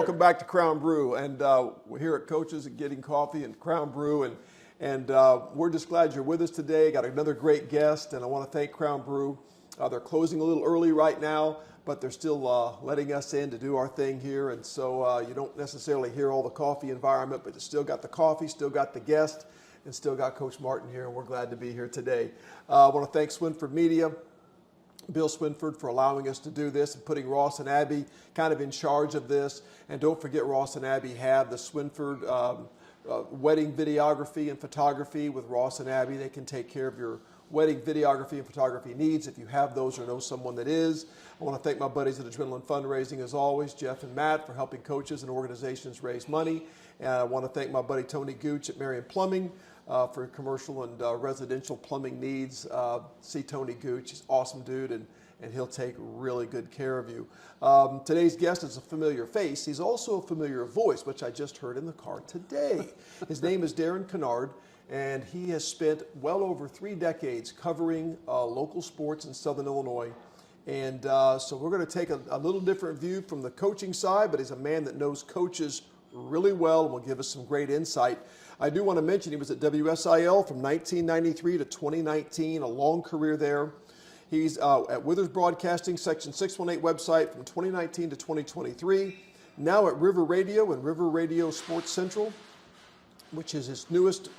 welcome back to Crown Brew. And we're here at Coaches and Getting Coffee and Crown Brew. And we're just glad you're with us today. Got another great guest, and I want to thank Crown Brew. They're closing a little early right now, but they're still letting us in to do our thing here. And so you don't necessarily hear all the coffee environment, but you still got the coffee, still got the guest, and still got Coach Martin here, and we're glad to be here today. I want to thank Swinford Media, Bill Swinford, for allowing us to do this and putting Ross and Abby kind of in charge of this. And don't forget, Ross and Abby have the Swinford wedding videography and photography with Ross and Abby. They can take care of your wedding videography and photography needs if you have those or know someone that is. I want to thank my buddies at Adrenaline Fundraising, as always, Jeff and Matt, for helping coaches and organizations raise money. And I want to thank my buddy Tony Gooch at Marion Plumbing for commercial and residential plumbing needs. See Tony Gooch, he's an awesome dude, and he'll take really good care of you. Today's guest is a familiar face. He's also a familiar voice, which I just heard in the car today. His name is Darren Kinnard, and he has spent well over 3 decades covering local sports in Southern Illinois. And so we're going to take a little different view from the coaching side, but he's a man that knows coaches really well and will give us some great insight. I do want to mention he was at WSIL from 1993 to 2019, a long career there. He's at Withers Broadcasting, Section 618 website from 2019 to 2023. Now at River Radio and River Radio Sports Central, which is his newest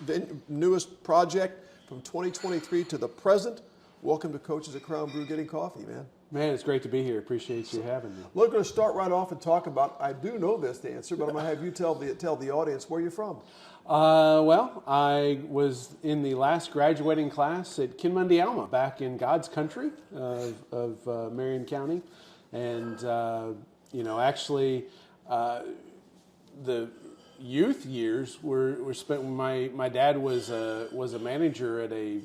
project from 2023 to the present. Welcome to Coaches at Crown Brew Getting Coffee, man. Man, it's great to be here. Appreciate you having me. We're going to start right off and talk about, I do know this, the answer, but I'm going to have you tell the audience where you're from. Well, I was in the last graduating class at Kinnard, Alma, back in God's country of Marion County. And, actually, the youth years were spent when my dad was a manager at a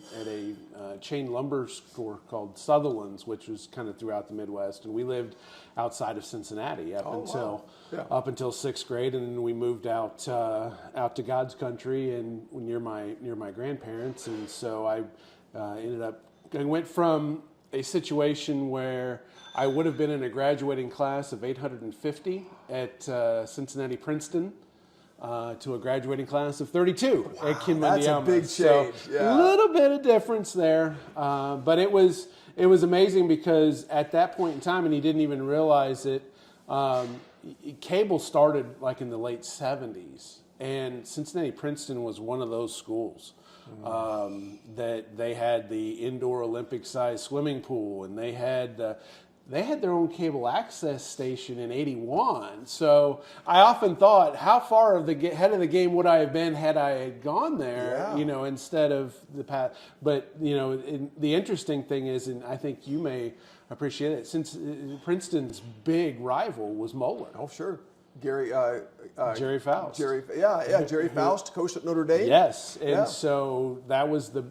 chain lumber store called Sutherland's, which was kind of throughout the Midwest, and we lived outside of Cincinnati up until 6th grade, and then we moved out to God's country and near my grandparents, and so I went from a situation where I would have been in a graduating class of 850 at Cincinnati Princeton. To a graduating class of 32 at Kinnard. That's a big change. So a little bit of difference there, but it was amazing because at that point in time, and he didn't even realize it, cable started like in the late 70s, and Cincinnati Princeton was one of those schools that they had the indoor Olympic-sized swimming pool, and they had their own cable access station in '81. So I often thought, how far ahead of the game would I have been had I gone there, instead of the path. But, the interesting thing is, and I think you may appreciate it, since Princeton's big rival was Moeller. Oh, sure. Jerry Faust. Jerry Faust, coached at Notre Dame. Yes, and so that was the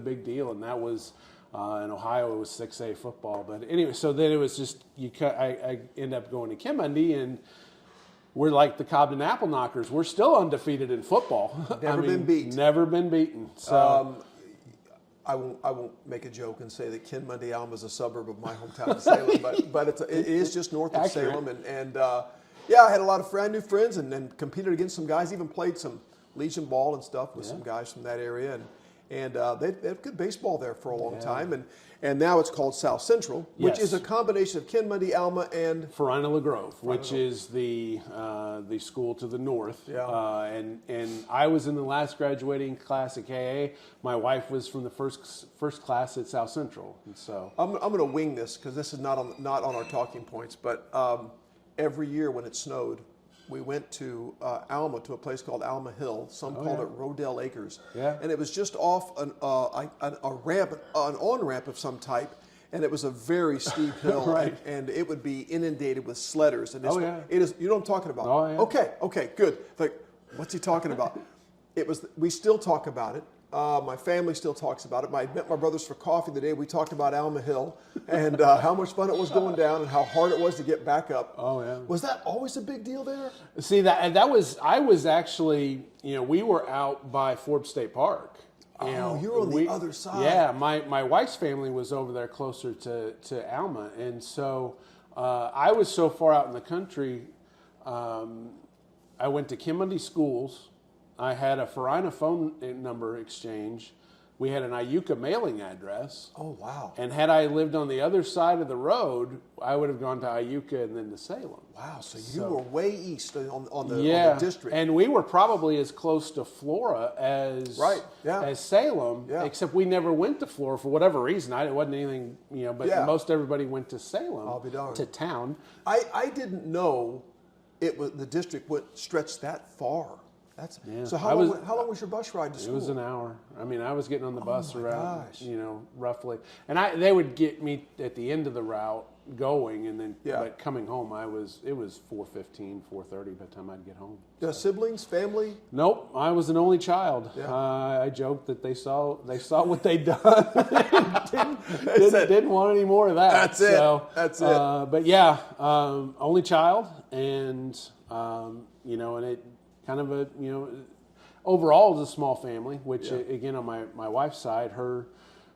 big deal, and that was in Ohio it was 6A football. But anyway, so then it was just I ended up going to Kinnard, and we're like the Cobden Apple Knockers. We're still undefeated in football. Never been beat. Never been beaten. So. I won't make a joke and say that Kinnard, Alma is a suburb of my hometown of Salem, but it is just north of Salem, and I had a lot of new friends and competed against some guys, even played some Legion ball and stuff with some guys from that area, and they have good baseball there for a long time, and now it's called South Central, which is a combination of Kinnard, Alma, and Farina-LaGrove, which is the school to the north. And I was in the last graduating class at KA. My wife was from the first class at South Central, and so I'm going to wing this because this is not on our talking points, but every year when it snowed, we went to Alma, to a place called Alma Hill. Some called it Rodell Acres. Yeah. And it was just off an on-ramp of some type, and it was a very steep hill, right. and it would be inundated with sledders. And it is. You know what I'm talking about? Oh, yeah. Okay, good. Like, what's he talking about? We still talk about it. My family still talks about it. I met my brothers for coffee the day we talked about Alma Hill and how much fun it was going down and how hard it was to get back up. Oh, yeah. Was that always a big deal there? See, I was actually, we were out by Forbes State Park. You were on the other side. Yeah, my wife's family was over there closer to Alma. And so I was so far out in the country I went to Kinnard schools. I had a Farina phone number exchange. We had an Iuka mailing address. Oh, wow. And had I lived on the other side of the road, I would have gone to Iuka and then to Salem. Wow, so you were way east on the district. And we were probably as close to Flora as as Salem, except we never went to Flora for whatever reason. It wasn't anything, but most everybody went to Salem, I'll be darned. to town. I didn't know the district would stretch that far. So how long was your bus ride to school? It was an hour. I mean, I was getting on the bus around, roughly. And they would get me at the end of the route going, and then but coming home, it was 4:15, 4:30 by the time I'd get home. Siblings, family? Nope, I was an only child. Yeah. I joked that they saw what they'd done. didn't want any more of that. That's it. But yeah, only child, and and it kind of overall it's a small family, which again on my wife's side, her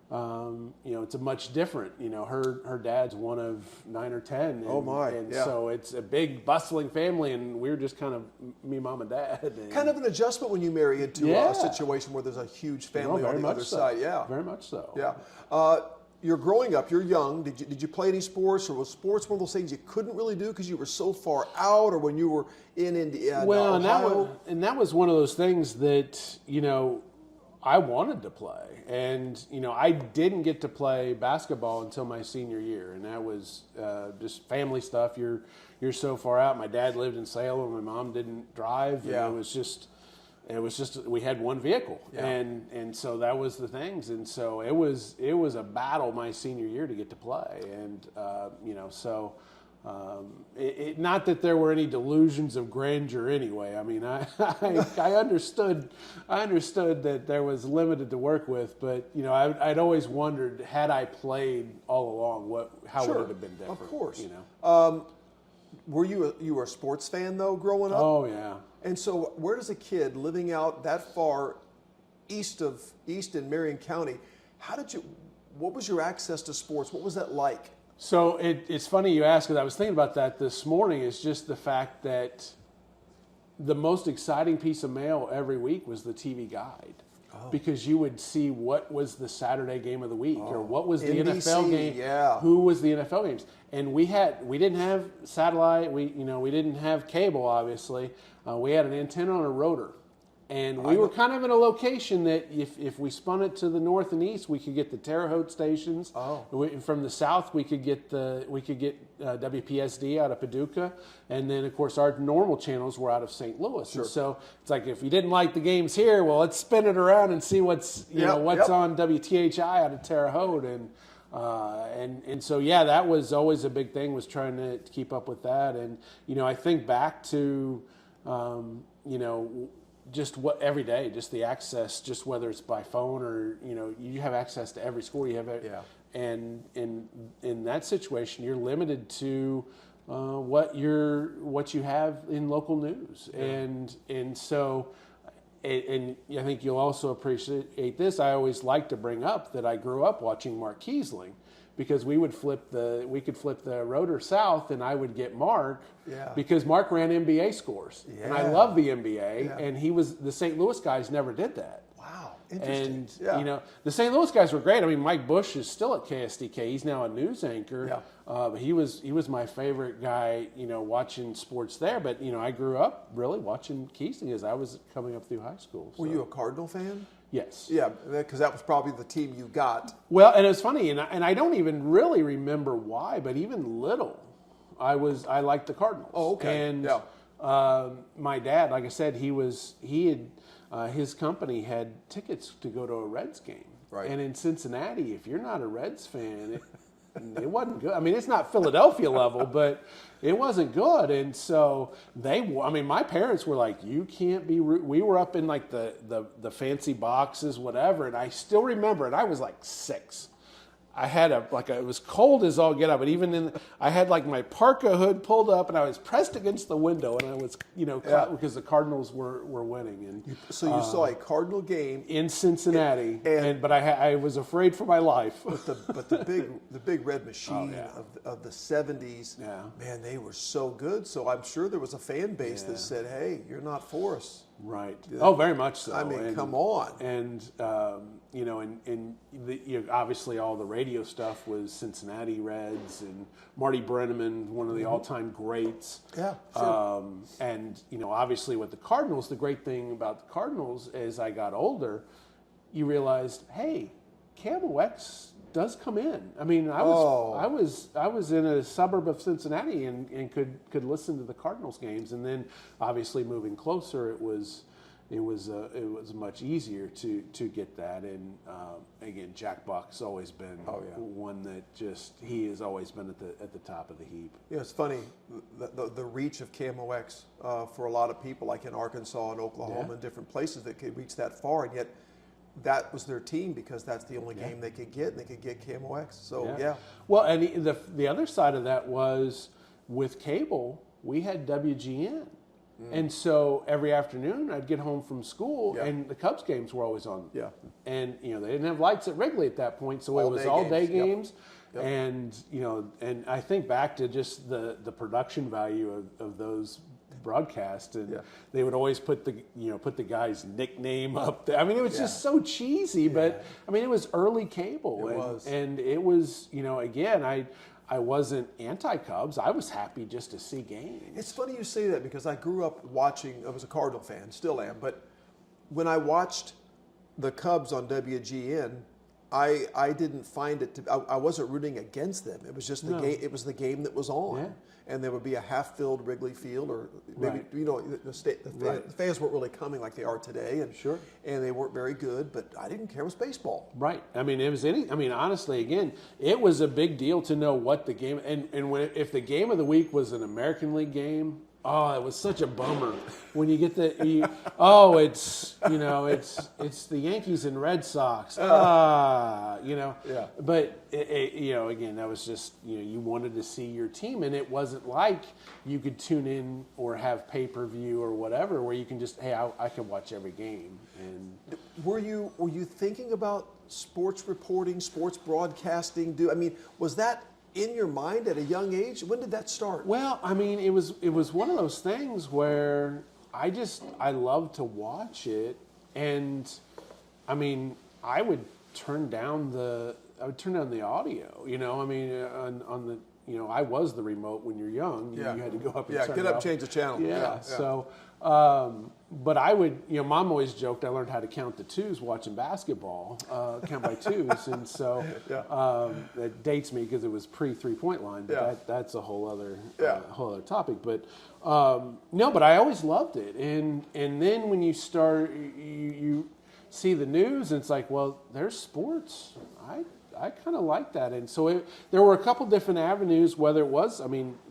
it's a much different, her dad's one of 9 or 10. And, so it's a big bustling family, and we're just kind of me, mom, and dad. And kind of an adjustment when you marry into a situation where there's a huge family on the other side. Yeah, very much so. Yeah. You're growing up, you're young. Did you play any sports, or was sports one of those things you couldn't really do because you were so far out, or when you were in Indiana? Well, Ohio? that was one of those things that, I wanted to play. And, I didn't get to play basketball until my senior year. And that was just family stuff. You're so far out. My dad lived in Salem. My mom didn't drive. Yeah. And it was just we had one vehicle. Yeah. And so that was the things. And so it was a battle my senior year to get to play. And, not that there were any delusions of grandeur anyway. I mean, I understood that there was limited to work with, but I'd always wondered, had I played all along, how would it have been different? Of course. Were you a sports fan though growing up? Oh yeah. And so, where does a kid living out that far east in Marion County, what was your access to sports? What was that like? So it's funny you ask, because I was thinking about that this morning. It's just the fact that the most exciting piece of mail every week was the TV guide. Oh. Because you would see what was the Saturday game of the week, or what was the NBC, NFL game, who was the NFL games. And we didn't have satellite, we didn't have cable, obviously. We had an antenna on a rotor. And we were kind of in a location that if we spun it to the north and east, we could get the Terre Haute stations. Oh. From the south, we could get WPSD out of Paducah, and then of course our normal channels were out of St. Louis. Sure. And so it's like, if you didn't like the games here, well, let's spin it around and see what's on WTHI out of Terre Haute, and so that was always a big thing, was trying to keep up with that. And I think back to just what every day, just the access, just whether it's by phone or you have access to every score. You have and in that situation, you're limited to what you have in local news, and so. And I think you'll also appreciate this. I always like to bring up that I grew up watching Mark Kiesling, because we could flip the rotor south, and I would get Mark, because Mark ran NBA scores, and I love the NBA, and the St. Louis guys never did that. Wow, interesting. And the St. Louis guys were great. I mean, Mike Bush is still at KSDK. He's now a news anchor. Yeah. But he was my favorite guy, watching sports there. But I grew up really watching Kiesling as I was coming up through high school. So. Were you a Cardinal fan? Yes. Yeah, because that was probably the team you got. Well, and it's funny, and I don't even really remember why, but even little, I liked the Cardinals. Oh, okay. And my dad, like I said, his company had tickets to go to a Reds game. Right. And in Cincinnati, if you're not a Reds fan, it wasn't good. I mean, it's not Philadelphia level, but it wasn't good. And so my parents were like, you can't be, we were up in like the fancy boxes, whatever. And I still remember, and I was like 6. I had it was cold as all get up, but even I had like my parka hood pulled up, and I was pressed against the window, and I was, because the Cardinals were winning, and So you saw a Cardinal game in Cincinnati, and but I was afraid for my life. But the big red machine of the 70s, Yeah. man, they were so good. So I'm sure there was a fan base that said, "Hey, you're not for us." Right. Oh, very much so. I mean, come on. And obviously all the radio stuff was Cincinnati Reds and Marty Brenneman, one of the all-time greats. Yeah, sure. And obviously with the Cardinals, the great thing about the Cardinals, as I got older, you realized, hey, KMOX does come in. I mean, I was in a suburb of Cincinnati and could listen to the Cardinals games, and then obviously moving closer, it was much easier to get that. And again, Jack Buck's always been one that he has always been at the top of the heap. Yeah, it's funny the reach of KMOX for a lot of people, like in Arkansas and Oklahoma and different places that could reach that far, and yet that was their team because that's the only game they could get, and they could get KMOX. So yeah. Well, and the other side of that was with cable, we had WGN. And so every afternoon I'd get home from school and the Cubs games were always on. Yeah. And they didn't have lights at Wrigley at that point, so it was all day games. Yep. And and I think back to just the production value of those broadcasts, and they would always put the guy's nickname up there. I mean, it was just so cheesy, but I mean, it was early cable. And it was, again, I wasn't anti-Cubs. I was happy just to see games. It's funny you say that because I grew up watching, I was a Cardinal fan, still am, but when I watched the Cubs on WGN, I didn't find it to, I wasn't rooting against them. It was just the game, it was the game that was on. Yeah. And there would be a half-filled Wrigley Field, or maybe the fans weren't really coming like they are today, and and they weren't very good. But I didn't care. It was baseball, right? I mean, honestly, again, it was a big deal to know what the game and if the game of the week was an American League game. Oh, it was such a bummer when you get it's the Yankees and Red Sox. But again, that was just you wanted to see your team, and it wasn't like you could tune in or have pay-per-view or whatever where you can just I can watch every game. And were you thinking about sports reporting, sports broadcasting? Was that in your mind at a young age? When did that start? Well, I mean, it was one of those things where I loved to watch it, and I mean, I would turn down the audio. I mean, on the I was the remote when you're young. You had to go up and turn get it up, off. change the channel. Yeah. So, but I would, Mom always joked I learned how to count to twos watching basketball, count by twos, and so that dates me because it was pre-3-point line. But that's a whole other topic. But no, but I always loved it, and then when you start, you see the news, and it's like, well, there's sports. I kind of like that, and so there were a couple different avenues. Whether it was,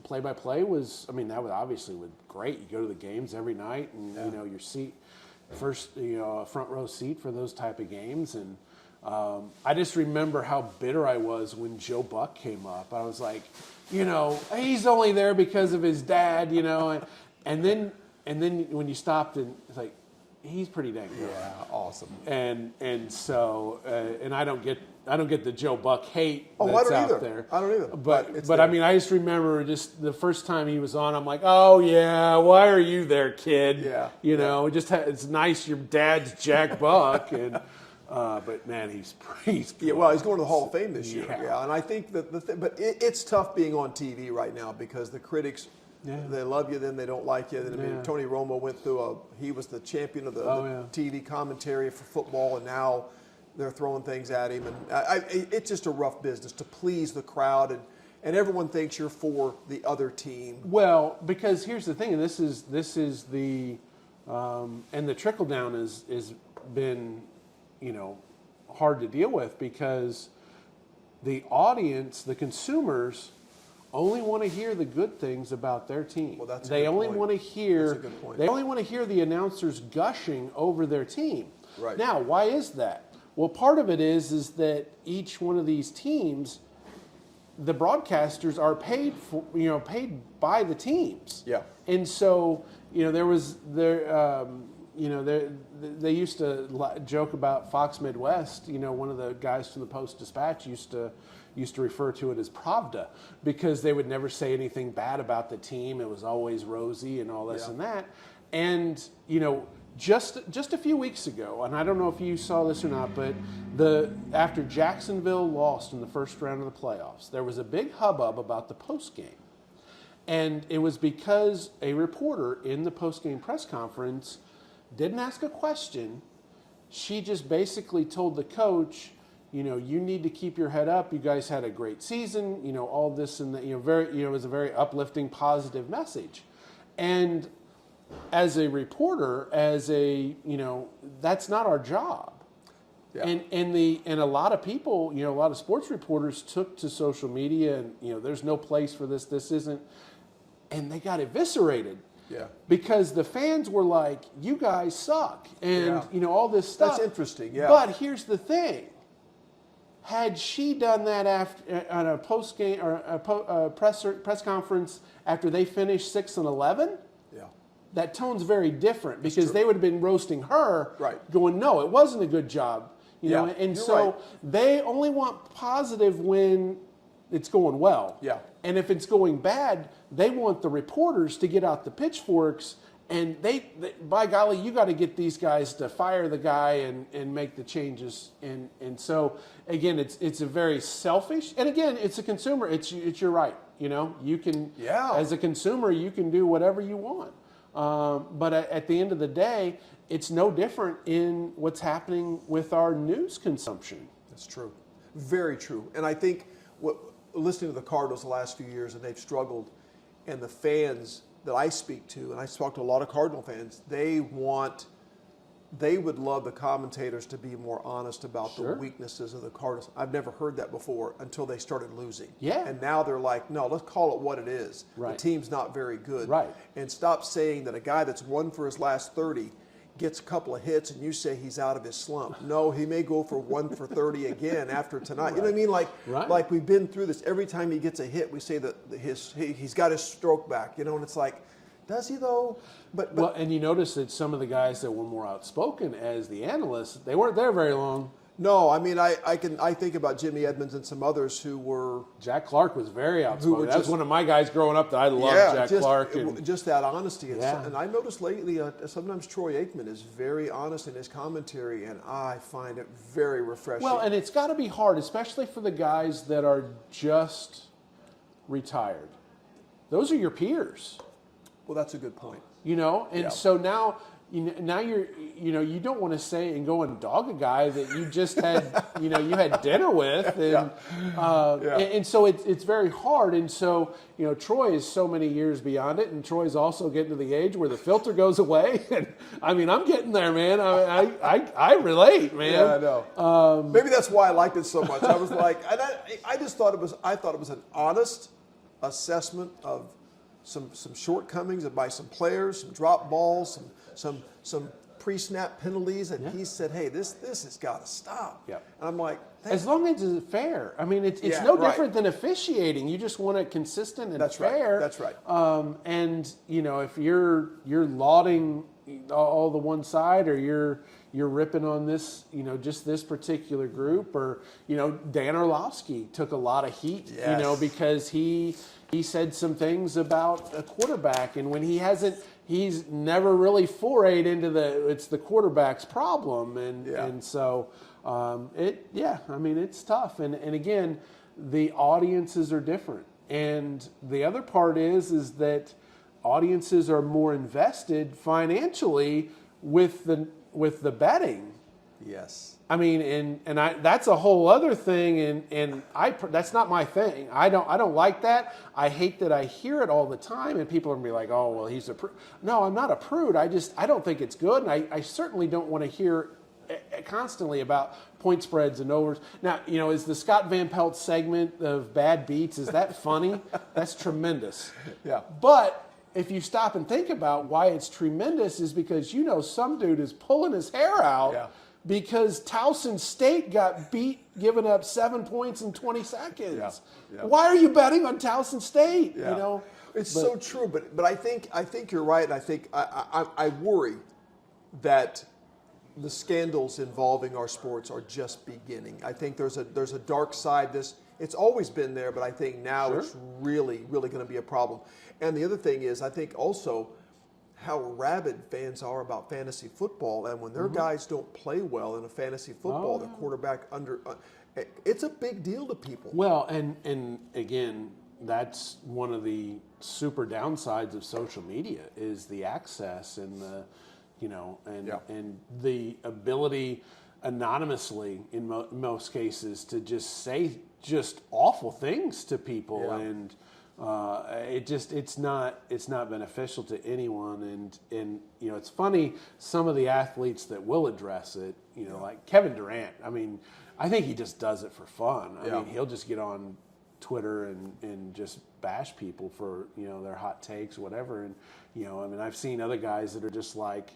play-by-play was, that was obviously great. You go to the games every night, and your seat, first, a front row seat for those type of games. And I just remember how bitter I was when Joe Buck came up. I was like, he's only there because of his dad, and then when you stopped, and it's like, he's pretty dang good. Yeah, awesome. And so and I don't get the Joe Buck hate I that's don't out either. there. I don't either. But I mean, I just remember just the first time he was on, I'm like, oh yeah, why are you there, kid? Yeah. It's nice your dad's Jack Buck, and but man, he's good. Yeah, well, he's going to the Hall of Fame this year. Yeah, and I think that it's tough being on TV right now because the critics. Yeah. They love you, then they don't like you. Tony Romo went through he was the champion of the TV commentary for football, and now they're throwing things at him. And it's just a rough business to please the crowd, and everyone thinks you're for the other team. Well, because here's the thing, and this is the and the trickle down is been hard to deal with because the audience, the consumers, only want to hear the good things about their team. Well, that's a they good only point. want to hear. That's a good point. They only want to hear the announcers gushing over their team. Right. Now, why is that? Well, part of it is that each one of these teams, the broadcasters are paid by the teams. Yeah. And so, they used to joke about Fox Midwest. One of the guys from the Post-Dispatch used to refer to it as Pravda, because they would never say anything bad about the team. It was always rosy and all this and that. And, just a few weeks ago, and I don't know if you saw this or not, but after Jacksonville lost in the first round of the playoffs, there was a big hubbub about the postgame. And it was because a reporter in the postgame press conference didn't ask a question. She just basically told the coach, you need to keep your head up. You guys had a great season, all this and that, it was a very uplifting, positive message. And as a reporter, that's not our job. Yeah. And a lot of people, a lot of sports reporters took to social media and, there's no place for this, this isn't, and they got eviscerated. Yeah. Because the fans were like, you guys suck, and, all this stuff. That's interesting, yeah. But here's the thing. Had she done that on a post game or a press conference after they finished 6-11, that tone's very different, because they would have been roasting her, going, no, it wasn't a good job, And so they only want positive when it's going well. Yeah. And if it's going bad, they want the reporters to get out the pitchforks, and they by golly, you got to get these guys to fire the guy and make the changes. And so again, it's a very selfish, and again, it's a consumer. It's your right. You can as a consumer, you can do whatever you want. But at the end of the day, it's no different in what's happening with our news consumption. That's true. Very true. And I think listening to the Cardinals the last few years, and they've struggled, and the fans that I speak to, and I talk to a lot of Cardinal fans, they would love the commentators to be more honest about the weaknesses of the Cardinals. I've never heard that before until they started losing. Yeah. And now they're like, no, let's call it what it is. Right. The team's not very good. Right. And stop saying that a guy that's won for his last 30 gets a couple of hits and you say he's out of his slump. No, he may go for 1 for 30 again after tonight. You know what I mean? Like we've been through this. Every time he gets a hit, we say that he's got his stroke back. And it's like, does he though? But well, and you notice that some of the guys that were more outspoken as the analysts, they weren't there very long. No, I mean, I think about Jimmy Edmonds and some others who were. Jack Clark was very outspoken. That was one of my guys growing up that I loved. Jack Clark, and just that honesty. And I noticed lately, sometimes Troy Aikman is very honest in his commentary, and I find it very refreshing. Well, and it's got to be hard, especially for the guys that are just retired. Those are your peers. Well, that's a good point. So now you don't want to say and go and dog a guy that you just had, you had dinner with, and so it's very hard. And so, Troy is so many years beyond it, and Troy's also getting to the age where the filter goes away. And I mean, I'm getting there, man. I relate, man. Yeah, I know. Maybe that's why I liked it so much. I was like, and I just thought it was an honest assessment of some shortcomings by some players, some drop balls, some pre-snap penalties, and he said, "Hey, this has got to stop." Yeah. And I'm like, as long as it's fair. I mean, it's no different than officiating. You just want it consistent and fair. Right. That's right. And if you're lauding all the one side, or you're ripping on this, just this particular group, or Dan Orlovsky took a lot of heat, because he said some things about a quarterback, and when he's never really forayed into it's the quarterback's problem, and so it's tough, and again, the audiences are different, and the other part is that audiences are more invested financially with the betting. Yes. I mean, and that's a whole other thing, and that's not my thing. I don't like that. I hate that I hear it all the time, and people are gonna be like, "Oh, well, he's a prude." No, I'm not a prude. I don't think it's good, and I certainly don't want to hear constantly about point spreads and overs. Now, is the Scott Van Pelt segment of Bad Beats, is that funny? That's tremendous. Yeah. But if you stop and think about why it's tremendous, is because some dude is pulling his hair out. Yeah. because Towson State got beat, giving up 7 points in 20 seconds. Yeah. Why are you betting on Towson State? Yeah. You know, it's so true. But I think you're right. And I think I worry that the scandals involving our sports are just beginning. I think there's a dark side. It's always been there, but I think now it's really going to be a problem. And the other thing is, I think also how rabid fans are about fantasy football, and when their guys don't play well in a fantasy football, the quarterback it's a big deal to people. Well, and again, that's one of the super downsides of social media is the access and the, and the ability anonymously in most cases to just say just awful things to people, and it's not beneficial to anyone. And it's funny, some of the athletes that will address it, like Kevin Durant. I mean, I think he just does it for fun. I mean, he'll just get on Twitter and just bash people for their hot takes, whatever. And I mean, I've seen other guys that are just like,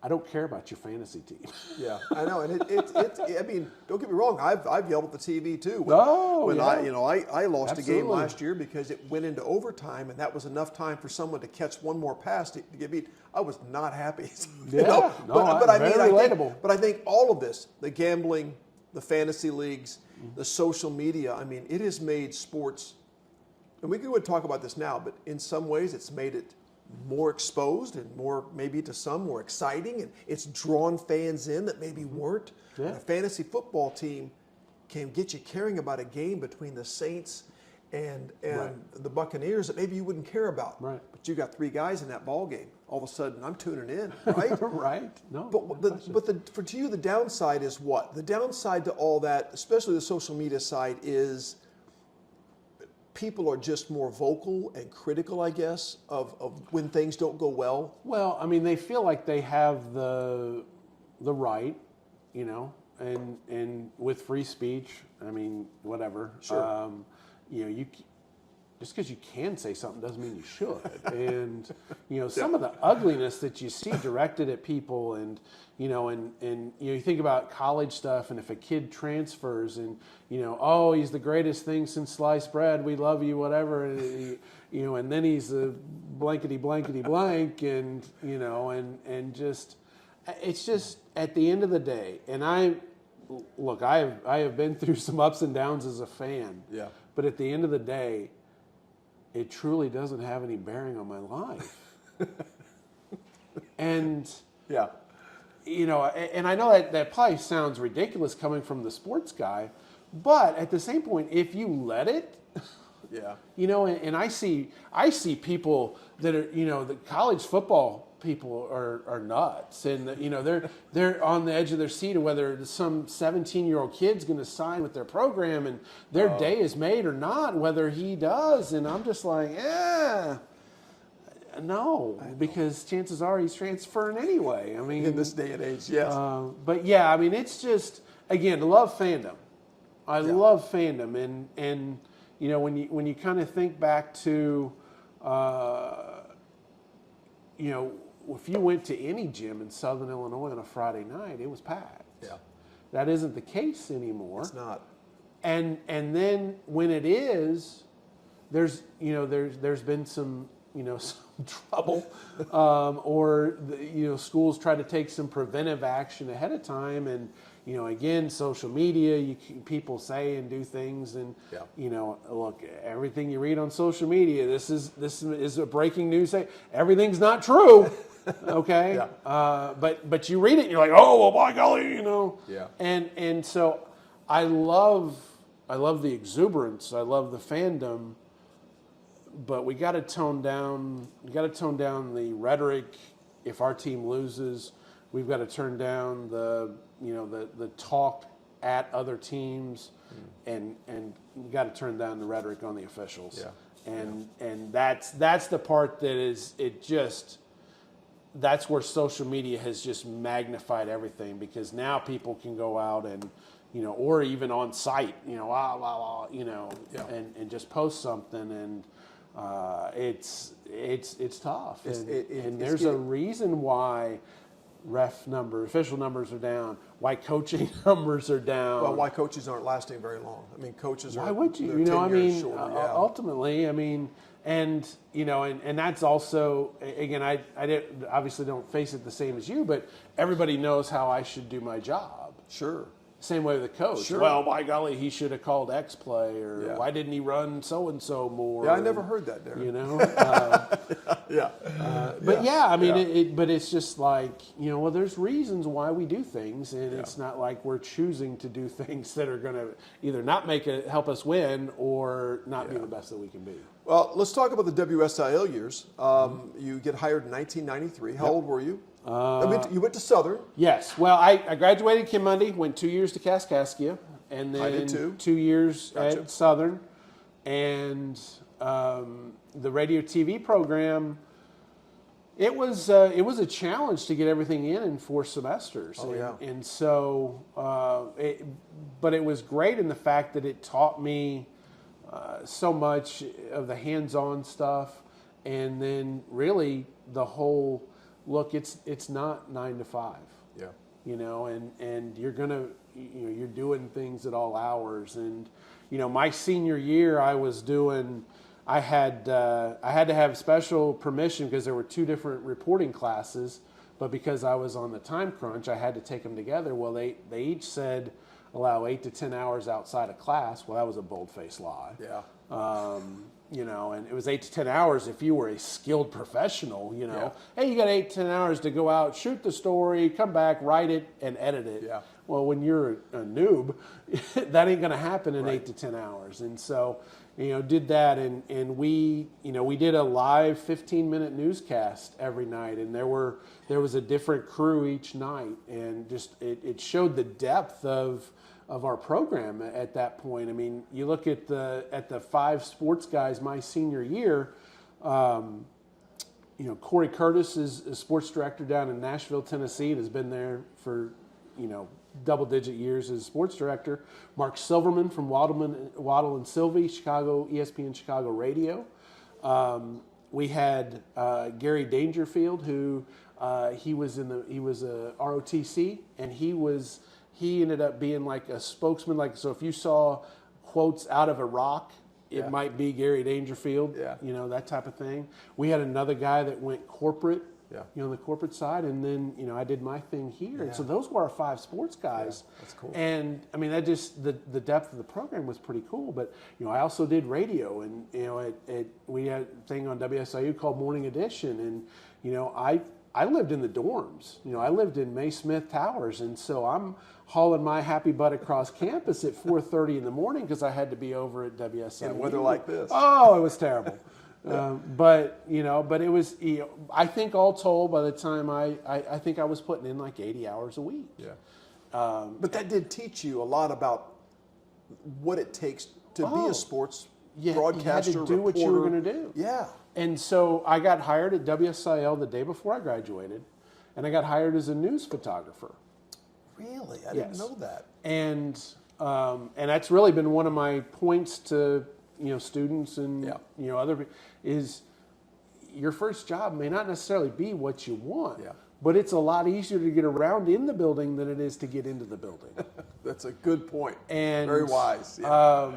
I don't care about your fantasy team. Yeah, I know, and I mean, don't get me wrong. I've yelled at the TV too. When I lost a game last year because it went into overtime, and that was enough time for someone to catch one more pass to get beat. I was not happy. But I think all of this, the gambling, the fantasy leagues, the social media. I mean, it has made sports, and we could talk about this now, but in some ways, it's made it more exposed and more, maybe to some, more exciting, and it's drawn fans in that maybe weren't. Yeah. And a fantasy football team can get you caring about a game between the Saints and the Buccaneers that maybe you wouldn't care about. Right. But you got 3 guys in that ball game. All of a sudden, I'm tuning in, right? Right. No. But to you, the downside is what? The downside to all that, especially the social media side, is people are just more vocal and critical, I guess, of when things don't go well. Well, I mean, they feel like they have the right, and with free speech, I mean, whatever. Sure. You just because you can say something doesn't mean you should. And some of the ugliness that you see directed at people, and you think about college stuff, and if a kid transfers and oh, he's the greatest thing since sliced bread, we love you, whatever, and and then he's a blankety blank, and and just it's just at the end of the day, and I have been through some ups and downs as a fan. Yeah. But at the end of the day, it truly doesn't have any bearing on my life. And and I know that probably sounds ridiculous coming from the sports guy, but at the same point, if you let it, and I see people that are, the college football people are nuts, and they're on the edge of their seat of whether some 17-year-old kid's going to sign with their program, and their day is made or not, whether he does, and I'm just like, no, because chances are he's transferring anyway. I mean, in this day and age, yes. But yeah, I mean, it's just, again, I love fandom. I love fandom, and when you kind of think back to, if you went to any gym in Southern Illinois on a Friday night, it was packed. Yeah. That isn't the case anymore. It's not. And then when it is, there's been some some trouble, or schools try to take some preventive action ahead of time, and again, social media, people say and do things, and look, everything you read on social media, this is a breaking news. Say everything's not true, okay? But you read it, and you're like, oh well, by golly, Yeah. And so I love the exuberance, I love the fandom, but we got to tone down. We got to tone down the rhetoric. If our team loses, we've got to turn down the talk at other teams, and we got to turn down the rhetoric on the officials. Yeah. And that's the part that is that's where social media has just magnified everything, because now people can go out and or even on site, and just post something, and it's tough, and there's a reason why ref numbers, official numbers are down, why coaching numbers are down. Well, why coaches aren't lasting very long. I mean, coaches are. Why would you? they're You know, 10 I years mean, shorter, yeah. ultimately, I mean, and you know, and that's also, again, I obviously don't face it the same as you, but everybody knows how I should do my job. Sure. Same way with the coach. Sure. Well, by golly, he should have called X play, or Yeah. why didn't he run so and so more? Yeah, I never heard that, Darren. You know. Yeah. But yeah, I mean, yeah. but it's just like, you know, well, there's reasons why we do things, and it's not like we're choosing to do things that are going to either not help us win or not be the best that we can be. Well, let's talk about the WSIL years. You get hired in 1993. How old were you? You went to Southern. Yes. Well, I graduated Kinnard, went 2 years to Kaskaskia, and I then did too. 2 years Gotcha. at Southern, and the radio TV program. It was a challenge to get everything in 4 semesters. Oh, yeah. And so, but it was great in the fact that it taught me so much of the hands-on stuff, and then really the whole look. It's not 9 to 5. Yeah. You know, and you're gonna, you know, you're doing things at all hours. And you know, my senior year, I had to have special permission because there were 2 different reporting classes, but because I was on the time crunch, I had to take them together. Well, they each said allow 8 to 10 hours outside of class. Well, that was a bold-faced lie. Yeah. You know, and it was 8 to 10 hours if you were a skilled professional, you know. Yeah. Hey, you got 8 to 10 hours to go out, shoot the story, come back, write it, and edit it. Yeah. Well, when you're a noob, that ain't going to happen in Right. 8 to 10 hours. And so, you know, did that, and we, you know, we did a live 15-minute newscast every night, and there was a different crew each night, and just it showed the depth of our program at that point. I mean, you look at the 5 sports guys my senior year. You know, Corey Curtis is a sports director down in Nashville, Tennessee, and has been there for, you know, double-digit years as sports director. Mark Silverman from Waddle and Sylvie, Chicago, ESPN Chicago Radio. We had Gary Dangerfield, who he was a ROTC, and he ended up being like a spokesman. Like, so if you saw quotes out of Iraq, it might be Gary Dangerfield. Yeah. You know, that type of thing. We had another guy that went corporate. Yeah. You know, on the corporate side, and then, you know, I did my thing here. And so those were our 5 sports guys. Yeah, that's cool. And I mean, that just the depth of the program was pretty cool. But you know, I also did radio, and you know, we had a thing on WSIU called Morning Edition, and you know, I lived in the dorms. You know, I lived in May Smith Towers, and so I'm hauling my happy butt across campus at 4:30 in the morning because I had to be over at WSIU. In weather like this. Oh, it was terrible. But you know, but it was. You know, I think all told, by the time I think I was putting in like 80 hours a week. Yeah. But that did teach you a lot about what it takes to be a sports broadcaster. You had to do what you were going to do. Yeah. And so I got hired at WSIL the day before I graduated, and I got hired as a news photographer. Really, I didn't know that. And that's really been one of my points to, you know, students and you know, other is your first job may not necessarily be what you want, but it's a lot easier to get around in the building than it is to get into the building. That's a good point. And very wise. Yeah.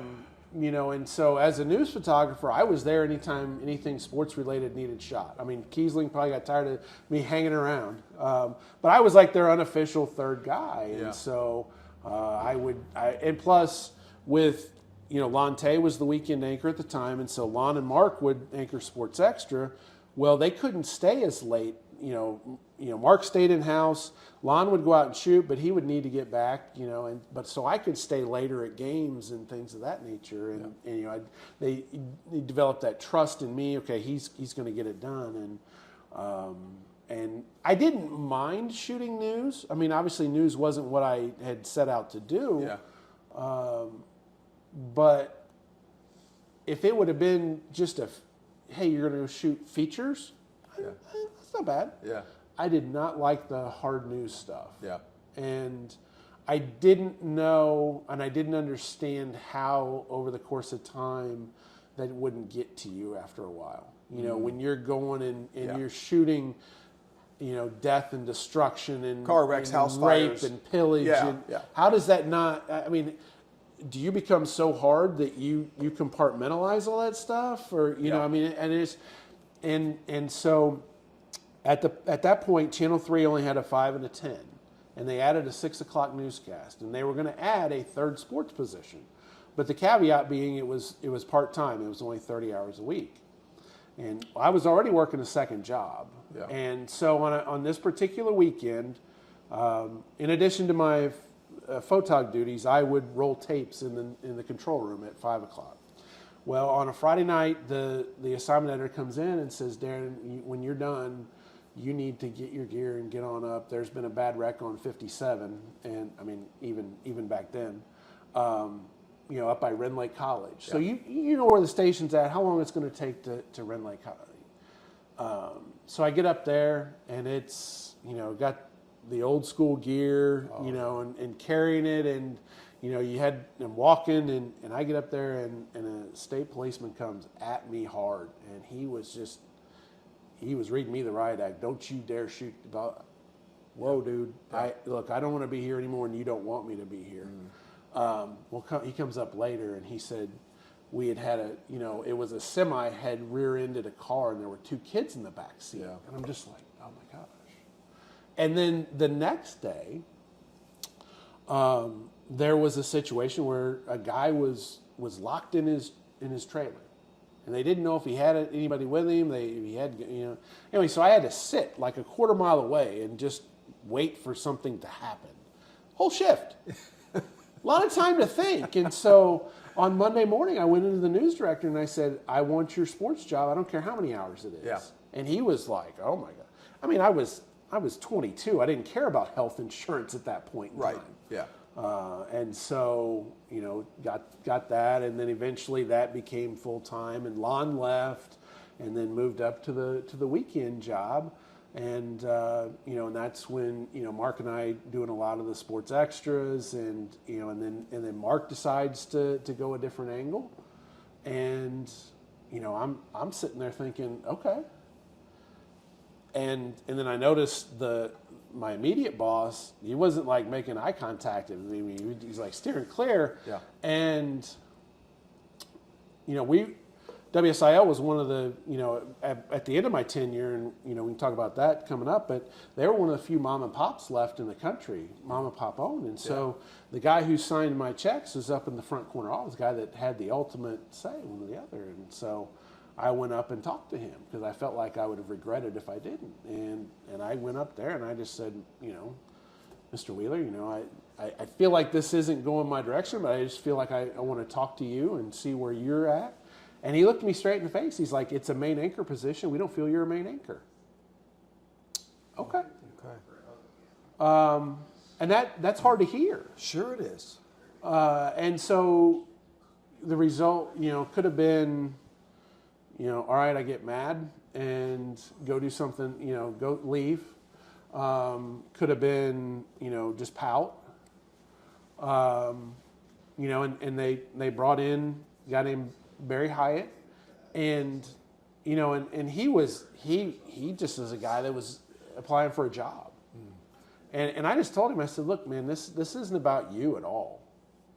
You know, and so as a news photographer, I was there anytime anything sports related needed shot. I mean, Kiesling probably got tired of me hanging around, but I was like their unofficial 3rd guy, and so and plus with, you know, Lon Tay was the weekend anchor at the time, and so Lon and Mark would anchor Sports Extra. Well, they couldn't stay as late. You know, Mark stayed in house. Lon would go out and shoot, but he would need to get back. You know, but so I could stay later at games and things of that nature. And you know, they developed that trust in me. Okay, he's going to get it done. And I didn't mind shooting news. I mean, obviously, news wasn't what I had set out to do. Yeah. But if it would have been just hey, you're going to shoot features, that's not bad. Yeah. I did not like the hard news stuff. Yeah. And I didn't know and I didn't understand how over the course of time that wouldn't get to you after a while. You know, when you're going and you're shooting death and destruction and car wrecks, and house rape fires, and pillage. Yeah, and yeah. How does that not? I mean, do you become so hard that you compartmentalize all that stuff, or know? I mean, and so at that point, Channel 3 only had a 5 and a 10, and they added a 6 o'clock newscast, and they were going to add a third sports position, but the caveat being it was part time. It was only 30 hours a week. And I was already working a second job. Yeah. And so on this particular weekend, in addition to my photog duties, I would roll tapes in the control room at 5 o'clock. Well, on a Friday night, the assignment editor comes in and says, Darren, when you're done, you need to get your gear and get on up. There's been a bad wreck on 57, and I mean, even back then. Up by Ren Lake College. Yeah. So you know where the station's at, how long it's going to take to Ren Lake College. So I get up there, and it's, got the old school gear, and carrying it, and, I'm walking, and I get up there, and a state policeman comes at me hard, and he was reading me the riot act. Don't you dare shoot the dog. Whoa, dude. I don't want to be here anymore, and you don't want me to be here. He comes up later, and he said we had it was a semi had rear-ended a car, and there were 2 kids in the back seat. Yeah. And I'm just like, oh my gosh. And then the next day, there was a situation where a guy was locked in his trailer, and they didn't know if he had anybody with him. Anyway, so I had to sit like a quarter mile away and just wait for something to happen. Whole shift. A lot of time to think. And so on Monday morning, I went into the news director and I said, I want your sports job. I don't care how many hours it is. Yeah. And he was like, oh my God. I mean, I was 22. I didn't care about health insurance at that point in time. Yeah. And so, got that. And then eventually that became full time, and Lon left and then moved up to the weekend job. And, and that's when, Mark and I doing a lot of the sports extras, and then Mark decides to go a different angle. And, I'm sitting there thinking, okay. And then I noticed my immediate boss, he wasn't like making eye contact. I mean, he's like steering clear. Yeah. And, WSIL was one of the, at the end of my tenure, and, we can talk about that coming up, but they were one of the few mom and pops left in the country, mom and pop owned. And so the guy who signed my checks was up in the front corner office, the guy that had the ultimate say, one or the other. And so I went up and talked to him because I felt like I would have regretted if I didn't. And I went up there and I just said, Mr. Wheeler, I feel like this isn't going my direction, but I just feel like I want to talk to you and see where you're at. And he looked me straight in the face. He's like, it's a main anchor position. We don't feel you're a main anchor. Okay. And that's hard to hear. Sure it is. And so the result, could have been, all right, I get mad and go do something, go leave. Could have been, just pout. And they brought in a guy named Barry Hyatt, and he just was a guy that was applying for a job, and I just told him, I said, look, man, this isn't about you at all,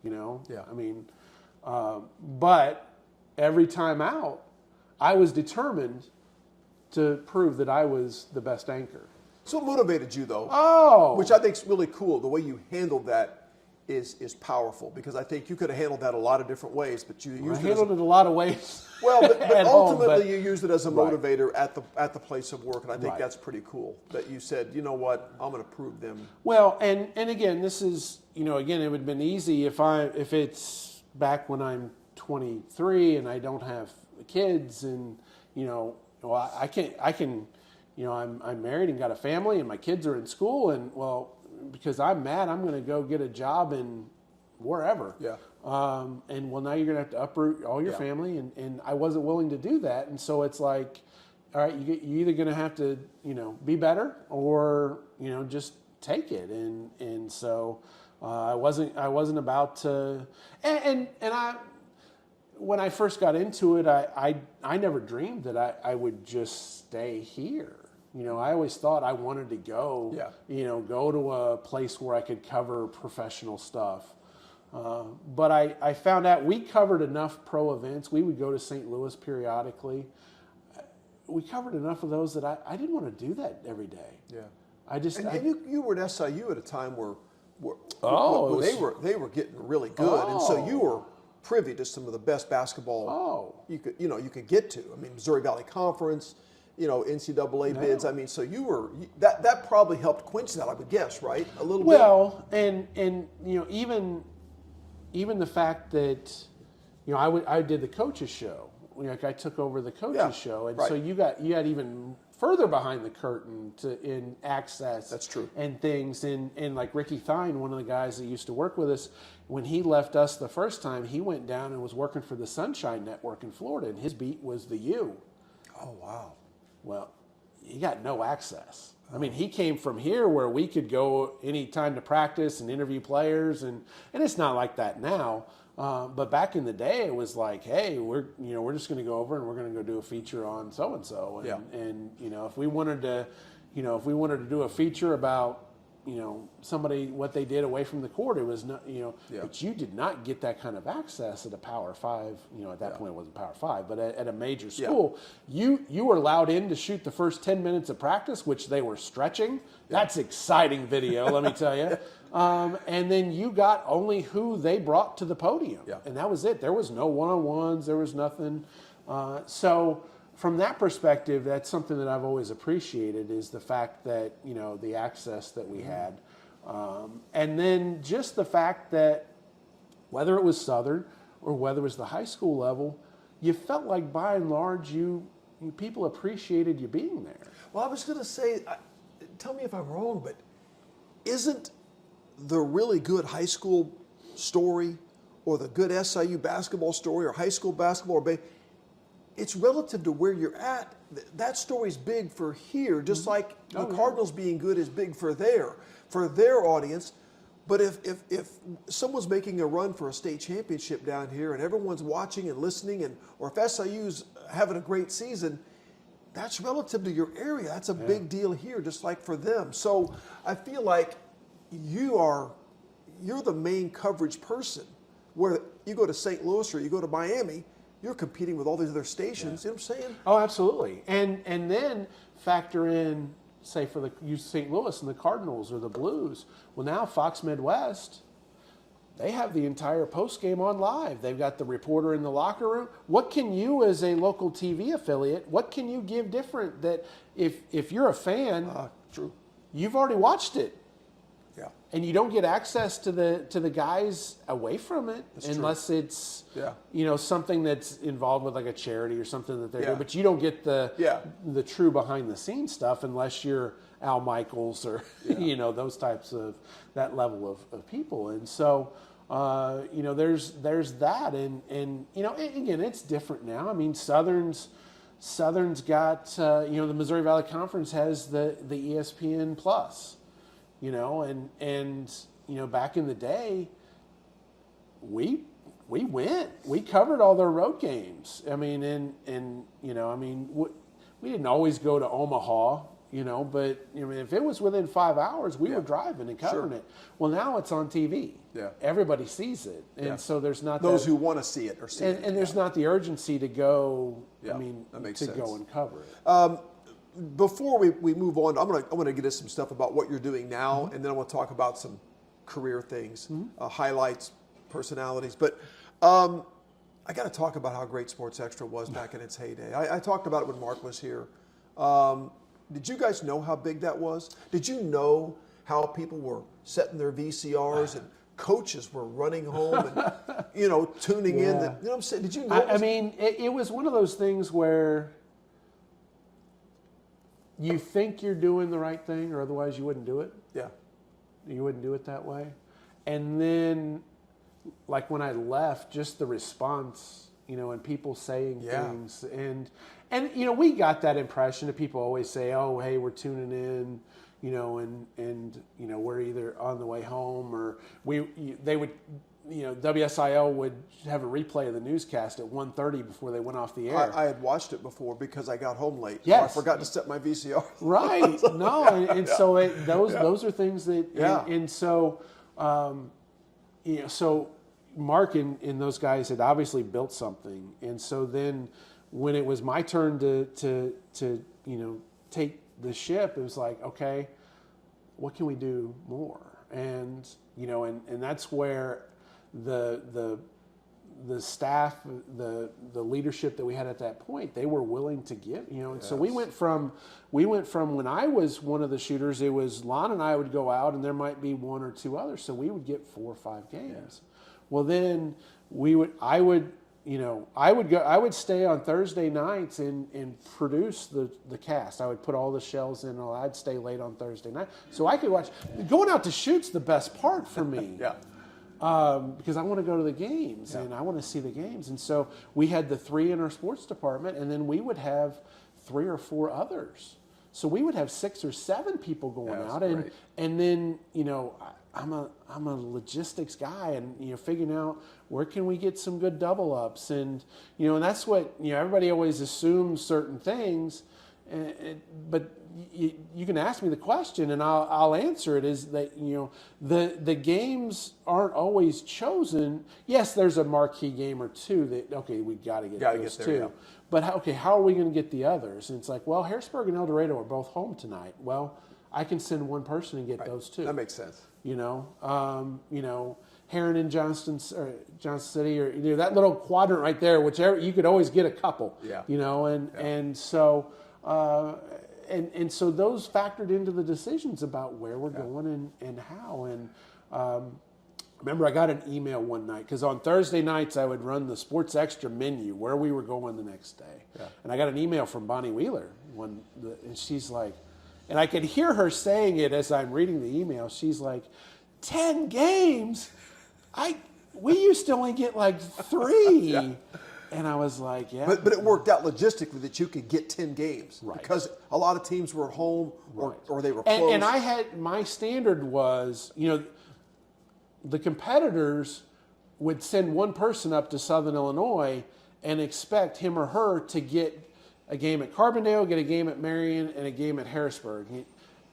Yeah. I mean, but every time out, I was determined to prove that I was the best anchor. So what motivated you, though? Oh, which I think is really cool. The way you handled that is powerful, because I think you could have handled that a lot of different ways, but you used it in a lot of ways. Well, but ultimately you used it as a motivator at the place of work, and I think that's pretty cool that you said, you know what, I'm going to prove them. Well, and again, this is, again, it would have been easy if it's back when I'm 23 and I don't have kids, and I can I'm married and got a family and my kids are in school, and because I'm mad, I'm going to go get a job in wherever. Yeah. And now you're going to have to uproot all your family, and I wasn't willing to do that. And so it's like, all right, you're either going to have to, be better, or, just take it. And so I wasn't about to, and when I first got into it, I never dreamed that I would just stay here. I always thought I wanted to go, Yeah. go to a place where I could cover professional stuff. But I found out we covered enough pro events. We would go to St. Louis periodically. We covered enough of those that I didn't want to do that every day. Yeah. And you were at SIU at a time where they were getting really good, and so you were privy to some of the best basketball you could get to. I mean, Missouri Valley Conference, NCAA bids. I mean, so that probably helped quench that, I would guess, right? A little bit. Well, and even the fact that I did the coaches show. Like I took over the coaches show, and so you got even further behind the curtain in access. That's true. And things, and like Ricky Thine, one of the guys that used to work with us, when he left us the first time, he went down and was working for the Sunshine Network in Florida, and his beat was the U. Oh wow. Well, he got no access. I mean, he came from here where we could go any time to practice and interview players, and it's not like that now. But back in the day, it was like, hey, we're just going to go over and we're going to go do a feature on so and so, and if we wanted to do a feature about somebody, what they did away from the court, it was not but you did not get that kind of access at a Power 5. At that point it wasn't Power 5, but at a major school, you were allowed in to shoot the first 10 minutes of practice, which they were stretching. That's exciting video, let me tell you. And then you got only who they brought to the podium, and that was it. There was no one-on-ones. There was nothing. So from that perspective, that's something that I've always appreciated, is the fact that the access that we had, and then just the fact that whether it was Southern or whether it was the high school level, you felt like by and large you people appreciated you being there. Well, I was going to say, tell me if I'm wrong, but isn't the really good high school story or the good SIU basketball story or high school basketball, it's relative to where you're at. That story's big for here, just like the Cardinals being good is big for their audience. But if someone's making a run for a state championship down here and everyone's watching and listening, or if SIU's having a great season, that's relative to your area. That's a big deal here, just like for them. So I feel like you're the main coverage person. Where you go to St. Louis or you go to Miami, you're competing with all these other stations. You know what I'm saying? Oh, absolutely. And then factor in, say, for the St. Louis and the Cardinals or the Blues. Well, now Fox Midwest, they have the entire post game on live. They've got the reporter in the locker room. What can you, as a local TV affiliate, what can you give different that if you're a fan, true, you've already watched it? Yeah. And you don't get access to the guys away from it unless it's something that's involved with like a charity or something that they're doing. But you don't get the true behind the scenes stuff unless you're Al Michaels or those types of that level of people. And so there's that, and again, it's different now. I mean, Southern's got the Missouri Valley Conference has the ESPN Plus. And back in the day, we covered all their road games. I mean, we didn't always go to Omaha, but if it was within 5 hours, we were driving and covering it. Well, now it's on TV. Yeah, everybody sees it, and so there's not those who want to see it or see it. And there's not the urgency to go. Yeah, that makes sense. Go and cover it. Before we move on, I'm gonna get into some stuff about what you're doing now, and then I want to talk about some career things, highlights, personalities. But I got to talk about how great Sports Extra was back in its heyday. I talked about it when Mark was here. Did you guys know how big that was? Did you know how people were setting their VCRs and coaches were running home and tuning in? You know what I'm saying? Did you know? It was one of those things where you think you're doing the right thing, or otherwise you wouldn't do it. Yeah. You wouldn't do it that way. And then, like when I left, just the response, and people saying things. And we got that impression that people always say, oh, hey, we're tuning in, and we're either on the way home or they would WSIL would have a replay of the newscast at 1:30 before they went off the air. I had watched it before because I got home late. Yes. So I forgot to set my VCR. Right. No, and so those are things that, and so, so Mark and those guys had obviously built something, and so then when it was my turn to take the ship, it was like, okay, what can we do more? And and that's where the staff, the leadership that we had at that point, they were willing to give, and so we went from when I was one of the shooters, it was Lon and I would go out and there might be one or two others, so we would get 4 or 5 games. Well, then I would stay on Thursday nights and produce the cast. I would put all the shells in. I'd stay late on Thursday night so I could watch. Going out to shoot's the best part for me. Because I want to go to the games and I want to see the games. And so we had the 3 in our sports department, and then we would have 3 or 4 others. So we would have 6 or 7 people going out, and then I'm a logistics guy, and figuring out where can we get some good double ups, and and that's what everybody always assumes certain things, but you can ask me the question and I'll answer it. Is that the games aren't always chosen. Yes, there's a marquee game or two that we got to get those two. Yeah. But how are we going to get the others? And it's like, well, Harrisburg and El Dorado are both home tonight. Well, I can send one person and get those two. That makes sense. Heron and Johnson City, or that little quadrant right there, whichever, you could always get a couple. Yeah. And so and so those factored into the decisions about where we're going and how. And remember, I got an email one night because on Thursday nights I would run the Sports Extra menu where we were going the next day. Yeah. And I got an email from Bonnie Wheeler and she's like, and I could hear her saying it as I'm reading the email. She's like, 10 games? We used to only get like 3. Yeah. And I was like, yeah. But it worked out logistically that you could get 10 games. Right. Because a lot of teams were at home or they were closed. And I had, my standard was, the competitors would send one person up to Southern Illinois and expect him or her to get a game at Carbondale, get a game at Marion, and a game at Harrisburg.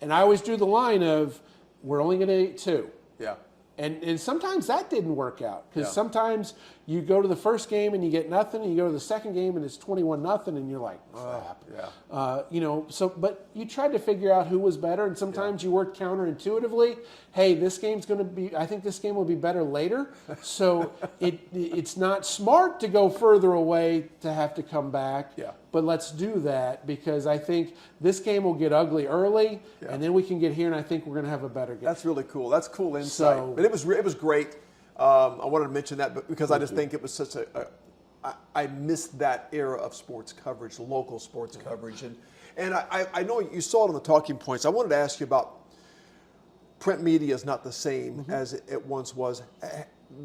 And I always drew the line of, we're only going to get 2. Yeah. And sometimes that didn't work out because sometimes you go to the first game and you get nothing, and you go to the second game and it's 21-0, and you're like, crap. Yeah. So but you tried to figure out who was better, and sometimes you worked counterintuitively. Hey, this game's going to be. I think this game will be better later. So it's not smart to go further away to have to come back. Yeah. But let's do that because I think this game will get ugly early, and then we can get here, and I think we're going to have a better game. That's really cool. That's cool insight. But it was great. I wanted to mention that because I just think it was such I missed that era of sports coverage, local sports coverage, and I know you saw it on the talking points. I wanted to ask you about print media is not the same as it once was.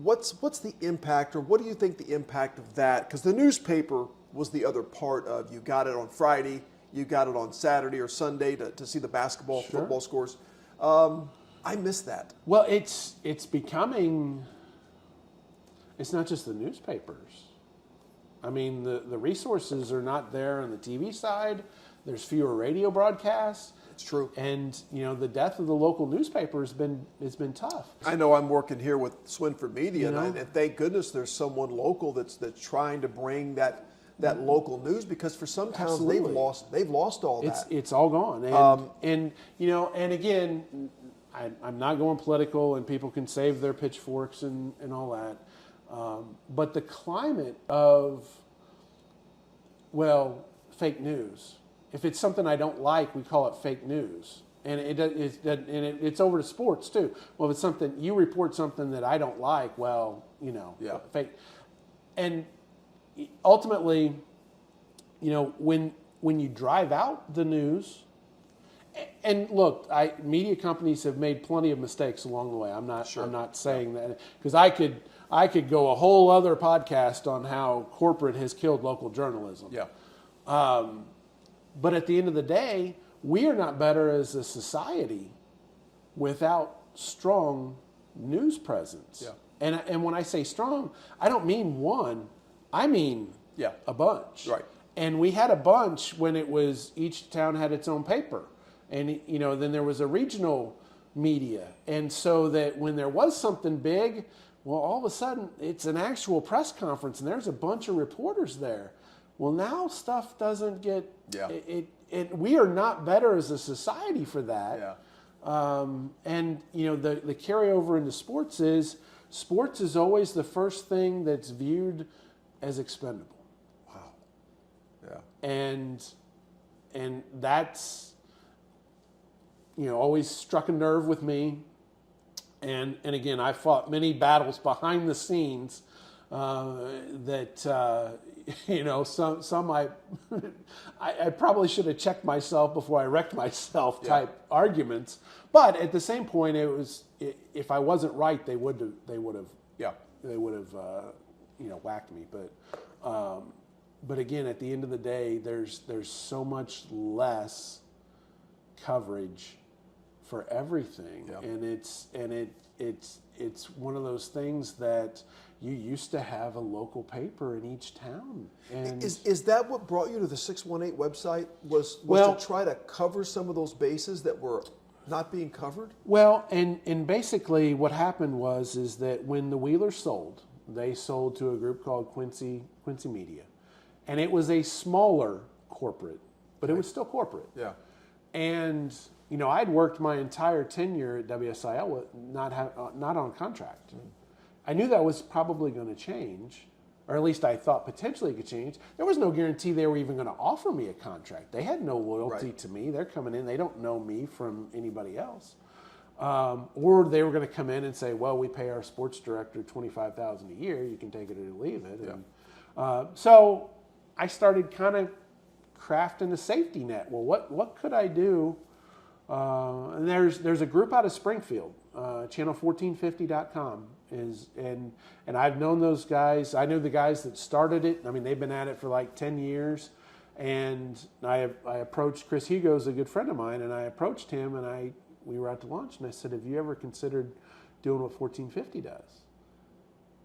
What's the impact, or what do you think the impact of that? Because the newspaper was the other part of, you got it on Friday, you got it on Saturday or Sunday to see the basketball, football scores. I miss that. Well, it's becoming, it's not just the newspapers. I mean, the resources are not there on the TV side. There's fewer radio broadcasts. It's true. And, the death of the local newspaper has been tough. I know I'm working here with Swinford Media, and thank goodness there's someone local that's trying to bring that local news, because for some towns they've lost all that. It's all gone. And and again, I'm not going political, and people can save their pitchforks and all that. But the climate of, fake news. If it's something I don't like, we call it fake news. And it's over to sports too. Well, if it's something, you report something that I don't like, fake. And ultimately, when you drive out the news, and look, media companies have made plenty of mistakes along the way. I'm not saying that, because I could go a whole other podcast on how corporate has killed local journalism. Yeah. But at the end of the day, we are not better as a society without strong news presence. Yeah. And when I say strong, I don't mean one. I mean a bunch. Right. And we had a bunch when it was each town had its own paper. And, then there was a regional media. And so that when there was something big, well, all of a sudden it's an actual press conference and there's a bunch of reporters there. Well, now stuff doesn't get, we are not better as a society for that. Yeah. And, the carryover into sports is always the first thing that's viewed as expendable. Wow. Yeah. And that's, always struck a nerve with me. And again, I fought many battles behind the scenes that, some I probably should have checked myself before I wrecked myself type arguments. But at the same point, it was, if I wasn't right, they would have whacked me. But again, at the end of the day, there's so much less coverage for everything, and it's one of those things that you used to have a local paper in each town. And is that what brought you to the 618 website? Was to try to cover some of those bases that were not being covered? Well, and basically what happened is that when the Wheelers sold, they sold to a group called Quincy Media, and it was a smaller corporate, but it was still corporate. Yeah. And I'd worked my entire tenure at WSIL with not on contract. I knew that was probably going to change, or at least I thought potentially it could change. There was no guarantee they were even going to offer me a contract. They had no loyalty to me. They're coming in. They don't know me from anybody else. Or they were going to come in and say, well, we pay our sports director $25,000 a year. You can take it or leave it. And, so I started kind of crafting a safety net. Well, what could I do? And there's a group out of Springfield, channel1450.com and I've known those guys. I know the guys that started it. I mean, they've been at it for like 10 years. And I approached Chris Hugo's a good friend of mine, and I approached him, and we were at the lunch, and I said, have you ever considered doing what 1450 does?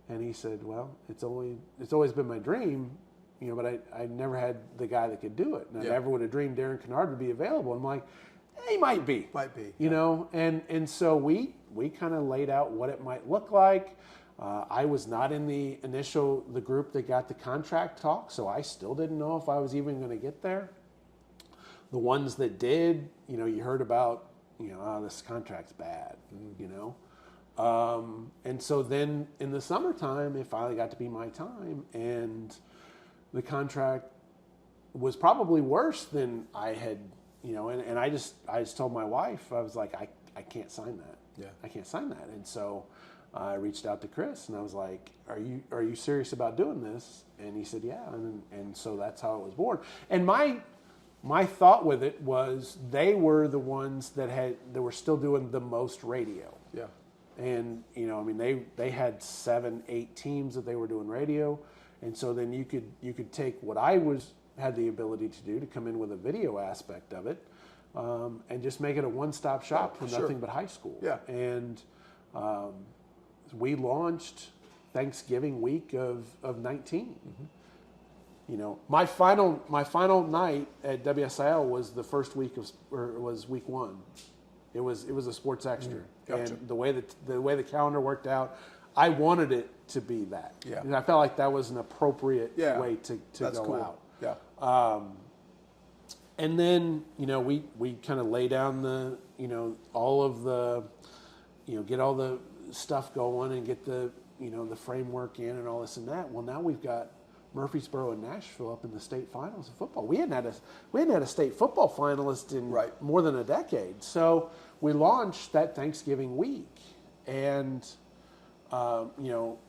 And he said, well, it's always been my dream, but I never had the guy that could do it. And I never would have dreamed Darren Kinnard would be available. I'm like, he might be. And so we kind of laid out what it might look like. I was not in the group that got the contract talk, so I still didn't know if I was even going to get there. The ones that did, you heard about, this contract's bad, and so then in the summertime, it finally got to be my time, and the contract was probably worse than I had. And I just told my wife, I was like, I can't sign that. Yeah. I can't sign that. And so I reached out to Chris and I was like, are you serious about doing this? And he said, yeah. And so that's how it was born. And my thought with it was they were the ones that were still doing the most radio. Yeah. And, they had 7-8 teams that they were doing radio. And so then you could take what I had the ability to do to come in with a video aspect of it, and just make it a one-stop shop for nothing but high school. Yeah. And we launched Thanksgiving week of 19. Mm-hmm. My final night at WSIL was the first week was week 1. It was a sports extra. Gotcha. And the way the calendar worked out, I wanted it to be that. Yeah. And I felt like that was an appropriate way to go out. Yeah. And then, we kind of lay down all of the, get all the stuff going and get the, the framework in and all this and that. Well, now we've got Murfreesboro and Nashville up in the state finals of football. We hadn't had a state football finalist in more than a decade. So we launched that Thanksgiving week. And,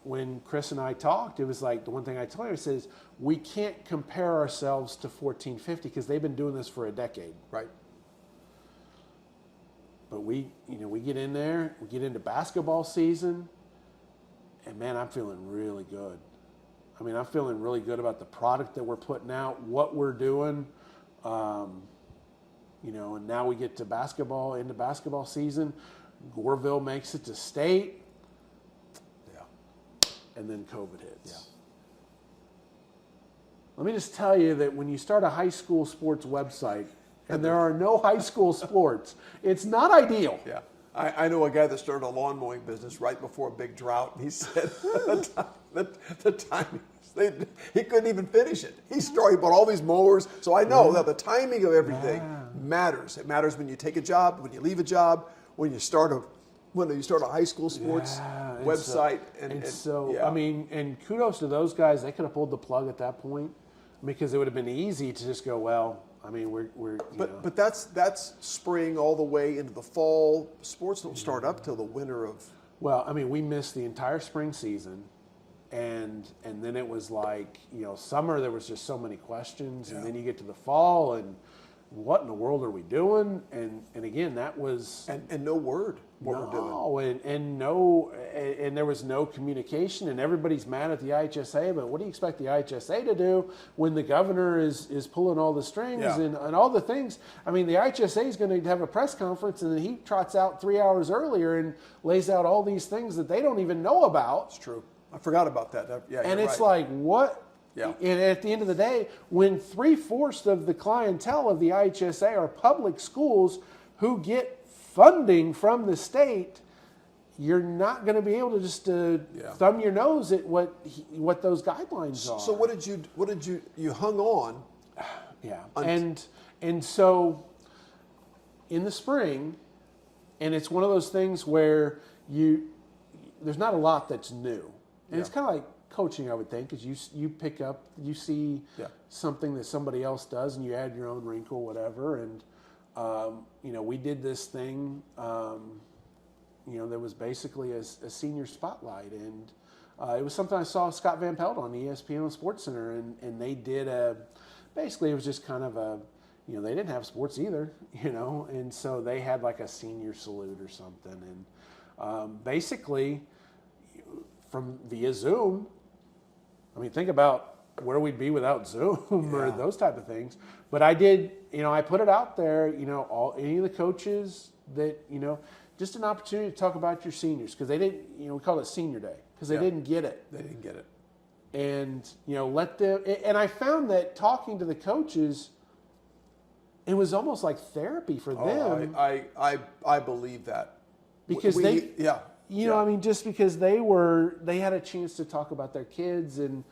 when Chris and I talked, it was like the one thing I told him, I says, we can't compare ourselves to 1450 because they've been doing this for a decade. Right. But we get in there, we get into basketball season, and man, I'm feeling really good. I'm feeling really good about the product that we're putting out, what we're doing. And now we get to basketball season. Goreville makes it to state. and then COVID hits. Yeah. Let me just tell you that when you start a high school sports website and there are no high school sports, it's not ideal. Yeah. I know a guy that started a lawn mowing business right before a big drought, and he said the timing, he couldn't even finish it. He bought all these mowers. So I know that the timing of everything matters. It matters when you take a job, when you leave a job, when you start a high school sports website. I mean, and kudos to those guys. They could have pulled the plug at that point because it would have been easy to just go, well, I mean, But that's spring all the way into the fall. Sports don't start up till the winter of. Well, I mean, we missed the entire spring season, and then it was like, summer there was just so many questions, and then you get to the fall, and what in the world are we doing? And again, that was and no word what we're doing. And there was no communication, and everybody's mad at the IHSA. But what do you expect the IHSA to do when the governor is pulling all the strings and all the things? I mean, the IHSA is going to have a press conference, and then he trots out 3 hours earlier and lays out all these things that they don't even know about. It's true. I forgot about that. And it's like, what? Yeah. And at the end of the day, when 3/4 of the clientele of the IHSA are public schools who get funding from the state, you're not going to be able to just thumb your nose at what those guidelines are. So what did you hung on? Yeah. And so in the spring, and it's one of those things where there's not a lot that's new. And it's kind of like coaching, I would think, because you pick up, you see something that somebody else does, and you add your own wrinkle, whatever. And we did this thing. There was basically a senior spotlight, and it was something I saw Scott Van Pelt on ESPN on SportsCenter, and they did basically it was just kind of they didn't have sports either, and so they had like a senior salute or something, and basically from via Zoom. I mean, think about where we'd be without Zoom or those type of things. But I did, I put it out there, any of the coaches that, just an opportunity to talk about your seniors, because they didn't, we call it Senior Day, because they didn't get it. They didn't get it. And, let them, and I found that talking to the coaches, it was almost like therapy for them. I believe that. Because I mean, just because they had a chance to talk about their kids, and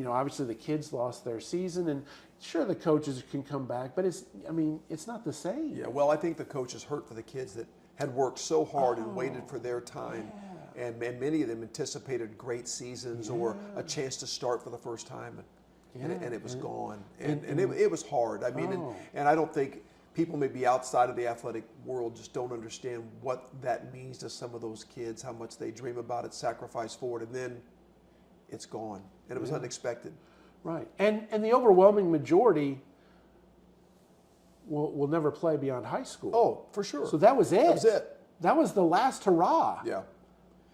obviously the kids lost their season, and sure the coaches can come back, but it's not the same. Yeah, well, I think the coaches hurt for the kids that had worked so hard and waited for their time, and many of them anticipated great seasons or a chance to start for the first time, and it was gone, and it was hard. I mean, and I don't think. People maybe outside of the athletic world just don't understand what that means to some of those kids, how much they dream about it, sacrifice for it, and then it's gone. And it was unexpected. Right. And the overwhelming majority will never play beyond high school. Oh, for sure. So that was it. That was it. That was the last hurrah. Yeah.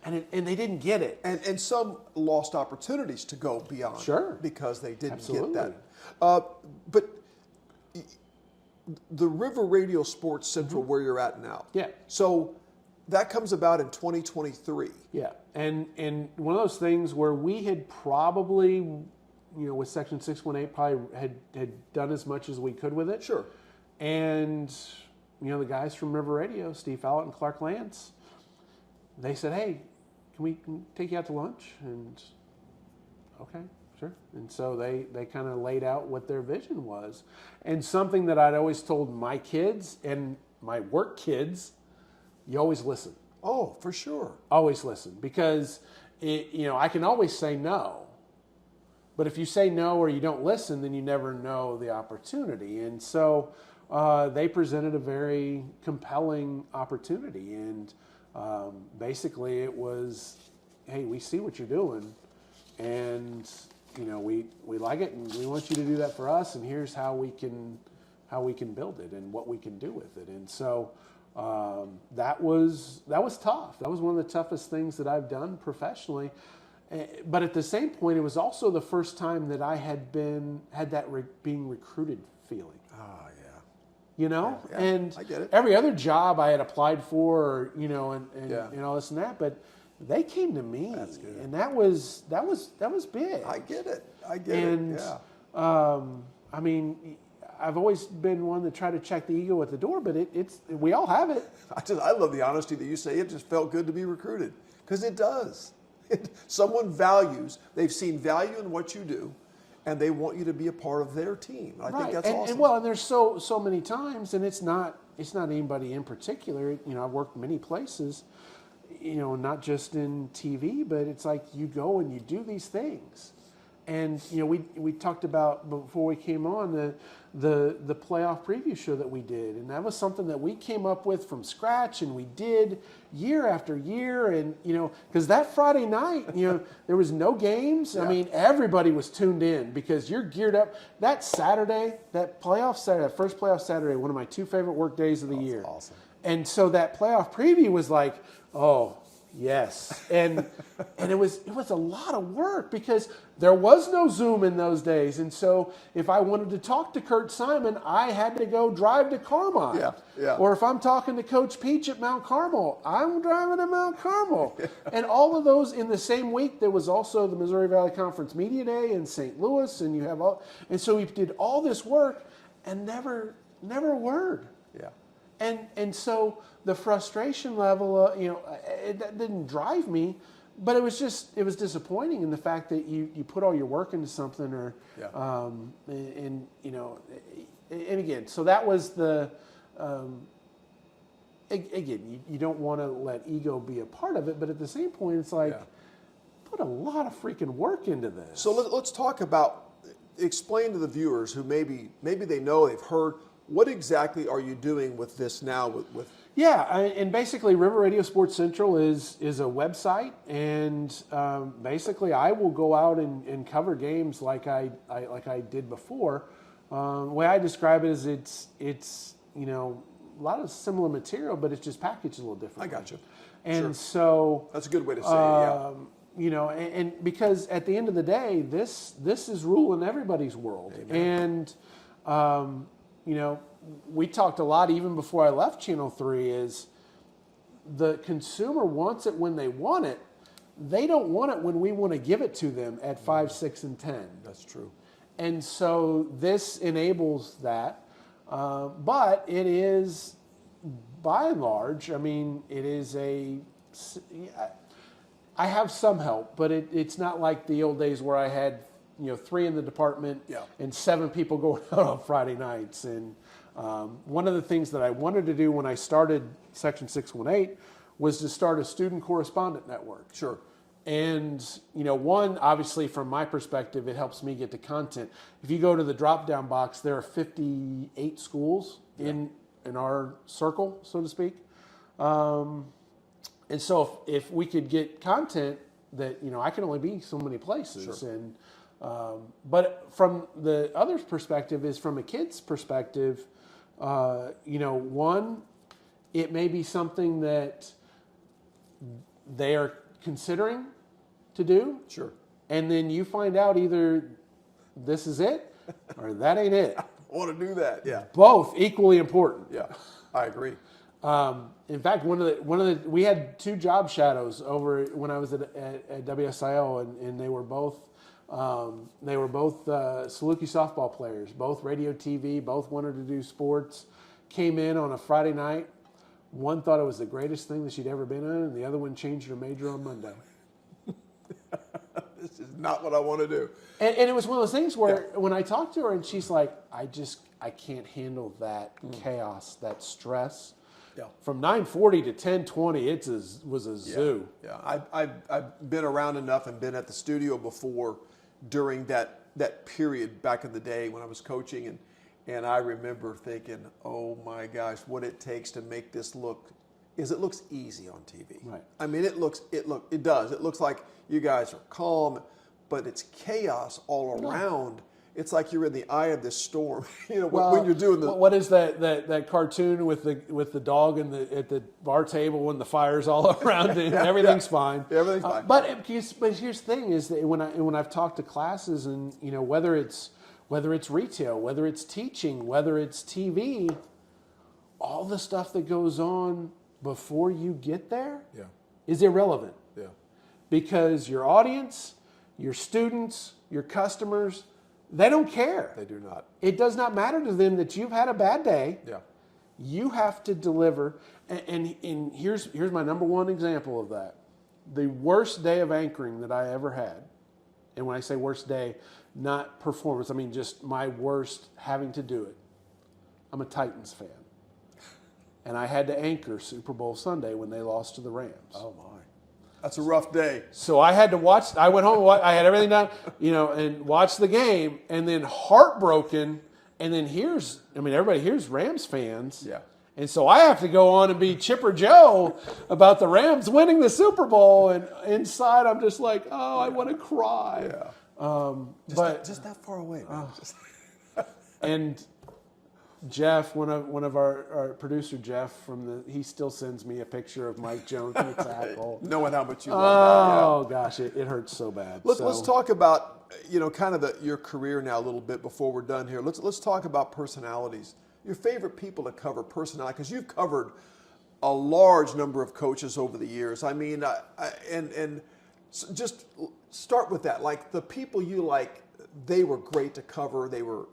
And they didn't get it. And some lost opportunities to go beyond. Sure. Because they didn't get that. But the River Radio Sports Central, where you're at now. Yeah. So that comes about in 2023. Yeah. And one of those things where we had probably, with Section 618, probably had done as much as we could with it. Sure. And, the guys from River Radio, Steve Fallett and Clark Lance, they said, hey, can we take you out to lunch? And, okay. Sure. And so they kind of laid out what their vision was. And something that I'd always told my kids and my work kids, you always listen. Oh, for sure. Always listen. Because, I can always say no. But if you say no or you don't listen, then you never know the opportunity. And so they presented a very compelling opportunity. And basically it was, hey, we see what you're doing. And we like it, and we want you to do that for us, and here's how we can build it and what we can do with it. And so that was tough. That was one of the toughest things that I've done professionally. But at the same point, it was also the first time that I had that being recruited feeling. Oh, yeah. And I get it. Every other job I had applied for, and all this and that, but they came to me, That's good. and that was big. I get it. And Yeah. I mean, I've always been one to try to check the ego at the door, but it's we all have it. I love the honesty that you say. It just felt good to be recruited, because it does. Someone values. They've seen value in what you do, and they want you to be a part of their team. I think that's awesome. And there's so many times, and it's not anybody in particular. You know, I've worked many places. You know, not just in TV, but it's like you go and you do these things. And you know, we talked about before we came on the playoff preview show that we did, and that was something that we came up with from scratch, and we did year after year. And you know, because that Friday night, you know, there was no games. Yeah. I mean, everybody was tuned in because you're geared up. That Saturday, that first playoff Saturday, one of my two favorite work days of the year. Awesome. And so that playoff preview was like, oh. Yes, and it was a lot of work because there was no Zoom in those days, and so if I wanted to talk to Kurt Simon, I had to go drive to Carmine. Yeah. Or if I'm talking to Coach Peach at Mount Carmel, I'm driving to Mount Carmel. And all of those in the same week, there was also the Missouri Valley Conference Media Day in St. Louis, and so we did all this work and never a word. Yeah. And so the frustration level, you know, that didn't drive me, but it was disappointing in the fact that you put all your work into something, or and you know, and again, so that was the again, you don't want to let ego be a part of it, but at the same point, it's like put a lot of freaking work into this. So let's talk about, explain to the viewers who maybe they know, they've heard. What exactly are you doing with this now? And basically, River Radio Sports Central is a website, and basically, I will go out and cover games like I did before. The way I describe it is, it's you know, a lot of similar material, but it's just packaged a little different. I got you. And so that's a good way to say it. Yeah. You know, and because at the end of the day, this is ruling everybody's world. Amen. And you know, we talked a lot even before I left Channel 3 is the consumer wants it when they want it. They don't want it when we want to give it to them at 5, 6, and 10. That's true. And so this enables that. But it is, by and large, I mean, it is I have some help, but it's not like the old days where I had 3 in the department and 7 people going out on Friday nights. And one of the things that I wanted to do when I started Section 618 was to start a student correspondent network. Sure. And, one, obviously from my perspective, it helps me get the content. If you go to the drop-down box, there are 58 schools in our circle, so to speak. And so if we could get content that, I can only be so many places. Sure. And but from the other perspective is from a kid's perspective, one, it may be something that they are considering to do. Sure. And then you find out either this is it or that ain't it. I want to do that. Yeah. Both equally important. Yeah, I agree. In fact, we had 2 job shadows over when I was at WSIO, and they were both Saluki softball players, both radio TV, both wanted to do sports. Came in on a Friday night. One thought it was the greatest thing that she'd ever been in, and the other one changed her major on Monday. This is not what I want to do. And it was one of those things where when I talked to her, and she's like, I can't handle that chaos, that stress. Yeah. From 9:40 to 10:20, it was a zoo. Yeah. I've been around enough and been at the studio before during that period back in the day when I was coaching, and I remember thinking, oh my gosh, what it takes to make this look it looks easy on TV. Right. I mean, it does. It looks like you guys are calm, but it's chaos all around. It's like you're in the eye of this storm. When you're doing the what is that cartoon with the dog at the bar table when the fire's all around it and everything's fine. Everything's fine. But here's the thing is that when I've talked to classes and whether it's retail, whether it's teaching, whether it's TV, all the stuff that goes on before you get there is irrelevant. Yeah. Because your audience, your students, your customers, they don't care. They do not. It does not matter to them that you've had a bad day. Yeah. You have to deliver. And here's my number one example of that. The worst day of anchoring that I ever had, and when I say worst day, not performance, I mean just my worst having to do it. I'm a Titans fan. And I had to anchor Super Bowl Sunday when they lost to the Rams. Oh, my. That's a rough day. So I had to watch. I went home. I had everything done, and watched the game, and then heartbroken. And then everybody here's Rams fans. Yeah. And so I have to go on and be Chipper Joe about the Rams winning the Super Bowl, and inside I'm just like, oh, I want to cry. Yeah. Just that far away, man. And Jeff, one of our producer Jeff he still sends me a picture of Mike Jones in the tackle. Knowing how much you love that. Yeah. Oh gosh, it hurts so bad. Let's talk about kind of your career now a little bit before we're done here. Let's talk about personalities. Your favorite people to cover personality, because you've covered a large number of coaches over the years. I mean, just start with that. Like the people you like, they were great to cover. They were.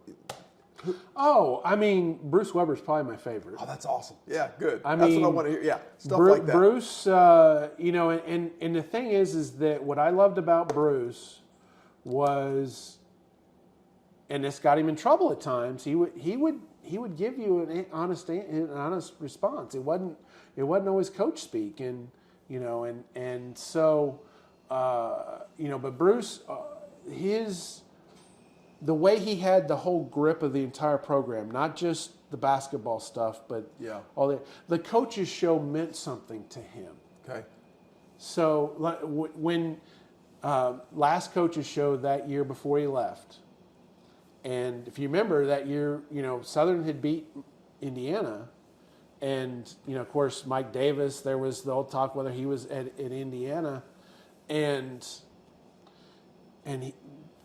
Oh, I mean, Bruce Weber's probably my favorite. Oh, that's awesome. Yeah, good. That's mean, what I want to hear. Yeah, stuff like that. Bruce, and the thing is that what I loved about Bruce was, and this got him in trouble at times. He would give you an honest response. It wasn't always coach speak, but Bruce, the way he had the whole grip of the entire program, not just the basketball stuff, but all the coaches show meant something to him. Okay. So when last coaches show that year before he left, and if you remember that year, Southern had beat Indiana, and of course Mike Davis. There was the old talk whether he was at Indiana, and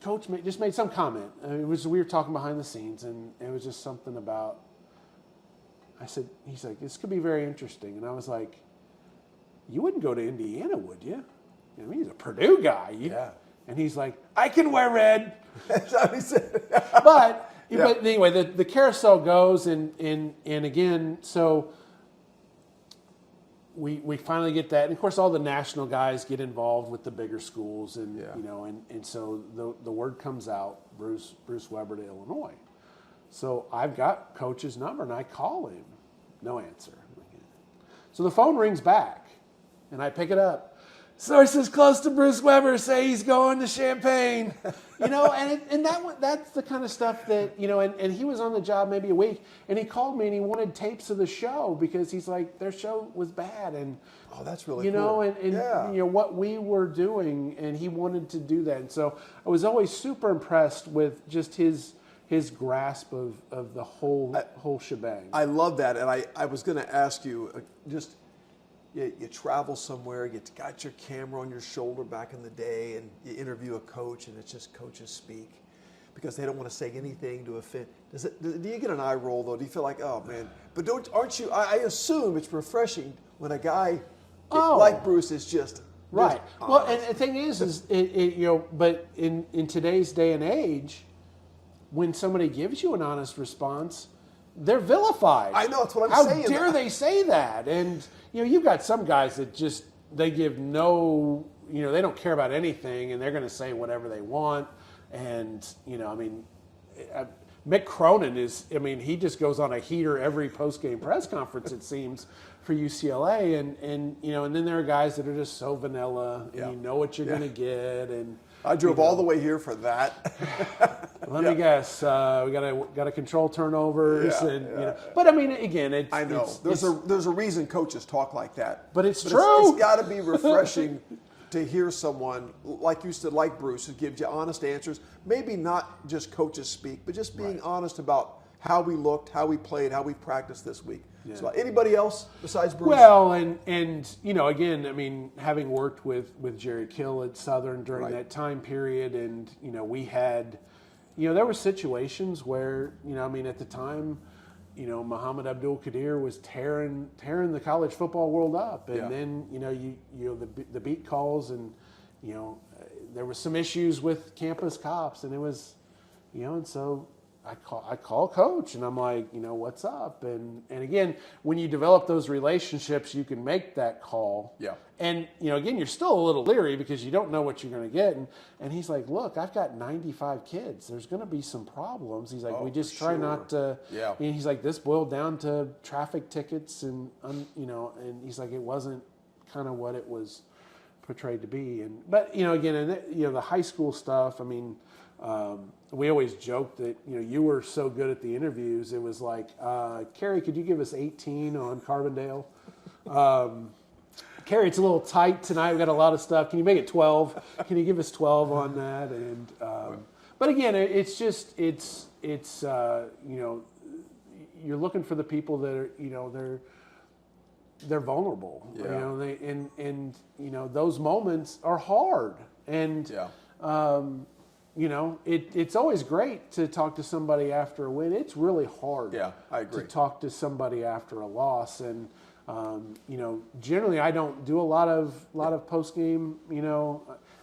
Coach just made some comment. We were talking behind the scenes, and it was just something about. He's like, this could be very interesting, and I was like, you wouldn't go to Indiana, would you? He's a Purdue guy. Yeah. And he's like, I can wear red. That's what he said. But anyway, the carousel goes, and again, so we finally get that, and of course all the national guys get involved with the bigger schools, and and so the word comes out, Bruce Weber to Illinois. So I've got Coach's number, and I call him, no answer. So the phone rings back, and I pick it up. Sources close to Bruce Weber say he's going to Champaign, and that's the kind of stuff that, and he was on the job maybe a week, and he called me and he wanted tapes of the show because he's like, their show was bad, and oh, that's really cool. And what we were doing, and he wanted to do that, and so I was always super impressed with just his grasp of the whole shebang. I love that, and I was going to ask you just. You travel somewhere, you got your camera on your shoulder back in the day, and you interview a coach, and it's just coaches speak because they don't want to say anything to offend. Do you get an eye roll, though? Do you feel like, oh, man? But aren't you? I assume it's refreshing when a guy like Bruce is just right. Well, and the thing is but in today's day and age, when somebody gives you an honest response, they're vilified. I know, that's what I'm saying. How dare they say that? And you've got some guys that just they give no, they don't care about anything, and they're going to say whatever they want. And Mick Cronin he just goes on a heater every post-game press conference, it seems, for UCLA. And then there are guys that are just so vanilla, and you know what you're going to get. And I drove all the way here for that. Let me guess. We got to control turnovers, But again, I know there's a reason coaches talk like that. But it's true. It's got to be refreshing to hear someone like you said, like Bruce, who gives you honest answers. Maybe not just coaches speak, but just being honest about how we looked, how we played, how we practiced this week. Yeah. So anybody else besides Bruce? Well, and again, having worked with Jerry Kill at Southern during that time period, and we had, there were situations where at the time, Muhammad Abdul-Qadir was tearing the college football world up, and Yeah. then the beat calls, and there was some issues with campus cops, and it was, and so I call coach, and I'm like, what's up? And again, when you develop those relationships, you can make that call. Yeah. And again, you're still a little leery because you don't know what you're going to get. And he's like, look, I've got 95 kids. There's going to be some problems. He's like, we just try not to. Yeah. And he's like, this boiled down to traffic tickets, and and he's like, it wasn't kind of what it was portrayed to be. But again, and the high school stuff. I mean. We always joked that you were so good at the interviews. It was like, Carrie, could you give us 18 on Carbondale? Carrie, it's a little tight tonight. We've got a lot of stuff. Can you make it 12? Can you give us 12 on that? And but again, it's just you're looking for the people that are they're vulnerable. Yeah. Those moments are hard. And it's always great to talk to somebody after a win. It's really hard Yeah, I agree. to talk to somebody after a loss. And, generally I don't do a lot of post game,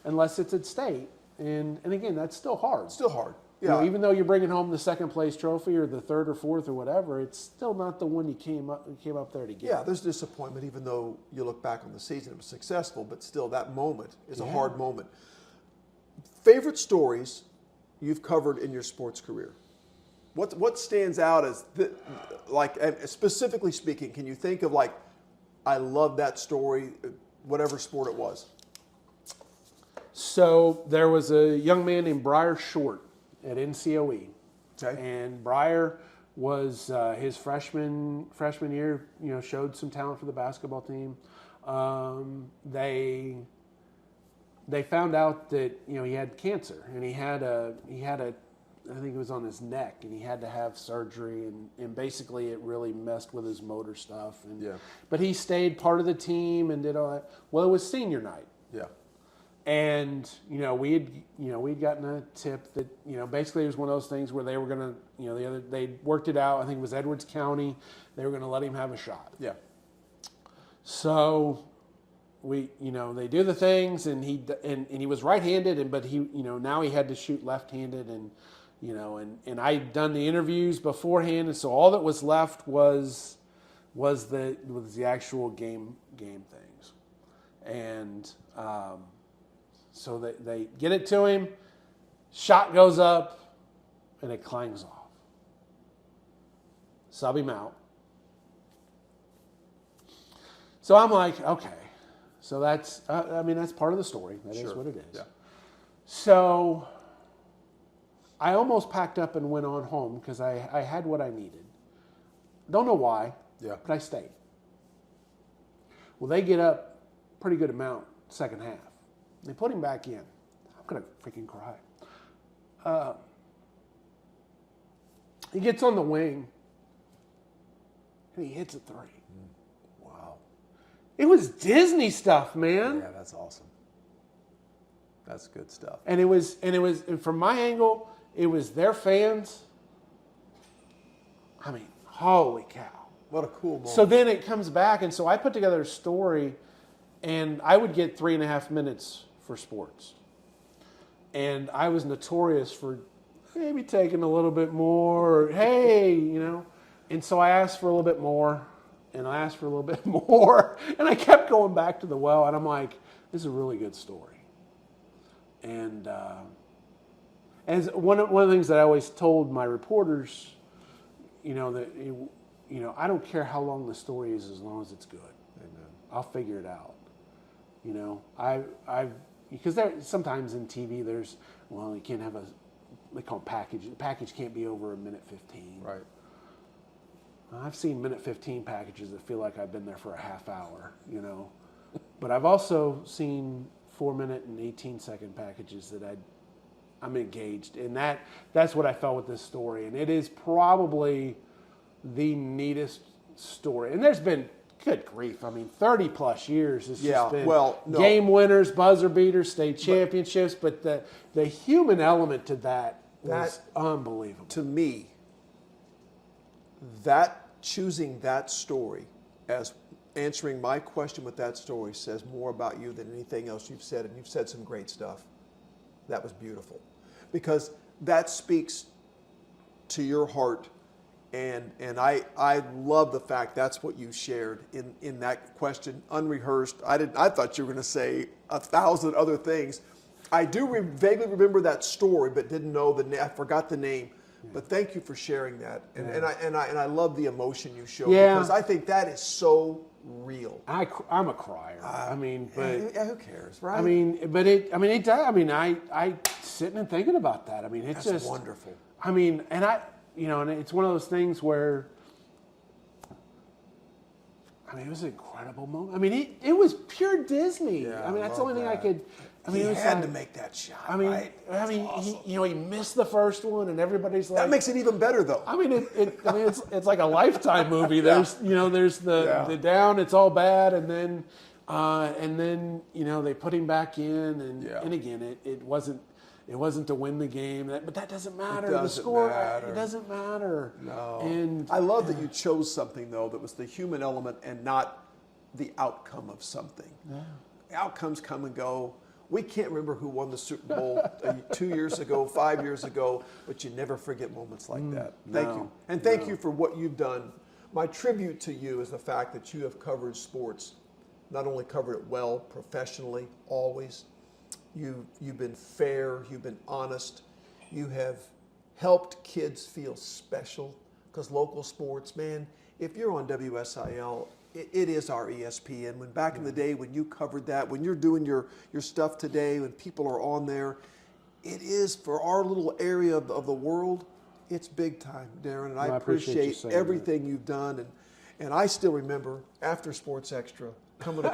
unless it's at state. And again, that's still hard. Still hard. Yeah. Even though you're bringing home the second place trophy or the third or fourth or whatever, it's still not the one you came up there to get. Yeah, there's disappointment, even though you look back on the season, it was successful, but still that moment is a hard moment. Favorite stories you've covered in your sports career? What stands out as and specifically speaking, can you think of I love that story, whatever sport it was? So there was a young man named Briar Short at NCOE. Okay. And Briar was his freshman year, showed some talent for the basketball team. They found out that he had cancer, and he had a I think it was on his neck, and he had to have surgery, and basically it really messed with his motor stuff. But he stayed part of the team and did all that. Well, it was senior night. Yeah. And we'd gotten a tip that basically it was one of those things where they were gonna they worked it out. I think it was Edwards County. They were gonna let him have a shot. Yeah. So they do the things, and he was right-handed, but he now he had to shoot left-handed, and I'd done the interviews beforehand, and so all that was left was the actual game things, and so they get it to him, shot goes up, and it clangs off. Sub him out. So I'm like, okay. So that's part of the story. That is what it is. Yeah. So I almost packed up and went on home because I had what I needed. Don't know why, but I stayed. Well, they get up pretty good amount second half. They put him back in. I'm going to freaking cry. He gets on the wing, and he hits a three. Wow. It was Disney stuff, man. Yeah, that's awesome. That's good stuff. And it was from my angle, it was their fans. I mean, holy cow. What a cool moment. So then it comes back, and so I put together a story, and I would get 3.5 minutes for sports. And I was notorious for maybe taking a little bit more, or, hey, And so I asked for a little bit more, and I asked for a little bit more, and I kept going back to the well, and I'm like, this is a really good story. And as one of the things that I always told my reporters, that I don't care how long the story is as long as it's good. Amen. I'll figure it out. Because sometimes in TV there's, you can't have they call it package. The package can't be over a minute 15. Right. I've seen minute 15 packages that feel like I've been there for a half hour, But I've also seen 4-minute and 18-second packages that I'm engaged. And that's what I felt with this story. And it is probably the neatest story. And there's been, good grief, 30 plus years. It's just been game winners, buzzer beaters, state championships. But the human element to that was unbelievable. To me, choosing that story as answering my question with that story says more about you than anything else you've said, and you've said some great stuff. That was beautiful, because that speaks to your heart, and I love the fact that's what you shared in that question, unrehearsed. I thought you were going to say 1,000 other things. I do vaguely remember that story, but didn't know I forgot the name. But thank you for sharing that, and I love the emotion you showed, because I think that is so real. I'm a crier. I mean, but who cares, right? I mean, it does. I mean, I sitting and thinking about that. I mean, it's That's just wonderful. I mean, and and it's one of those things where, I mean, it was an incredible moment. I mean, it was pure Disney. Yeah, I mean, that's the only thing I could. I mean, he it was had to make that shot. I mean, right? Awesome. He missed the first one, and everybody's like, that makes it even better, though. I mean, it's like a Lifetime movie. There's there's the down, it's all bad, and then they put him back in, and again it wasn't to win the game, but that doesn't matter. The score, it doesn't matter. No. And I love that you chose something, though, that was the human element and not the outcome of something. Yeah. Outcomes come and go. We can't remember who won the Super Bowl 2 years ago, 5 years ago, but you never forget moments like that. Thank you. And thank you for what you've done. My tribute to you is the fact that you have covered sports, not only covered it well, professionally, always. You've been fair, you've been honest, you have helped kids feel special, because local sports, man, if you're on WSIL, it is our ESPN. When back in the day when you covered that, when you're doing your stuff today, when people are on there, it is for our little area of the world, it's big time, Darren. And I appreciate everything you've done. And I still remember after Sports Extra coming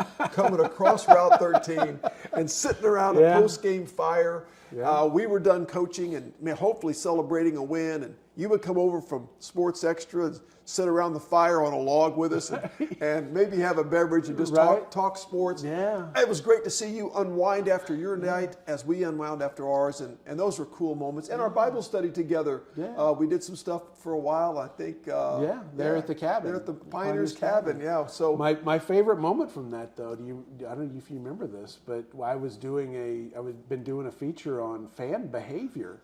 across Route 13 and sitting around a post-game fire. Yeah. We were done coaching and hopefully celebrating a win, and you would come over from Sports Extra and sit around the fire on a log with us and maybe have a beverage and just talk sports. Yeah. It was great to see you unwind after your night as we unwound after ours, and those were cool moments. And our Bible study together, we did some stuff for a while, I think. There at the cabin. There at the Pioneers Cabin, yeah. So my favorite moment from that, though, I don't know if you remember this, but I was been doing a feature on fan behavior.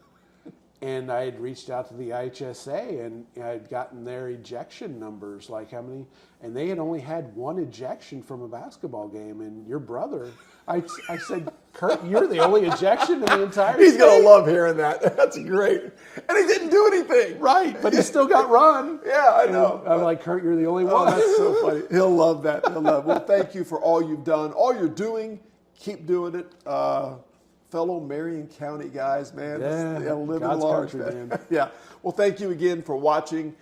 And I had reached out to the IHSA, and I had gotten their ejection numbers, like how many, and they had only had one ejection from a basketball game. And your brother, I said, Kurt, you're the only ejection in the entire He's state. going to love hearing that. That's great. And he didn't do anything. Right, but he still got run. Yeah, I know. And I'm like, Kurt, you're the only one. That's so funny. He'll love that. Well, thank you for all you've done, all you're doing. Keep doing it. Fellow Marion County guys, man. Living God's large, country, man. Yeah. Well, thank you again for watching.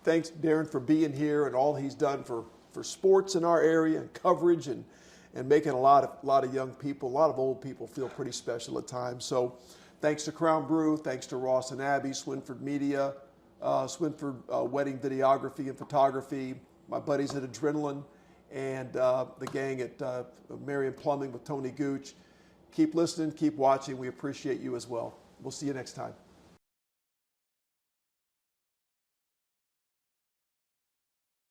Thanks, Darren, for being here and all he's done for sports in our area and coverage and making a lot of young people, a lot of old people feel pretty special at times. So thanks to Crown Brew, thanks to Ross and Abby, Swinford Media, Swinford Wedding Videography and Photography, my buddies at Adrenaline, and the gang at Marion Plumbing with Tony Gooch. Keep listening, keep watching. We appreciate you as well. We'll see you next time.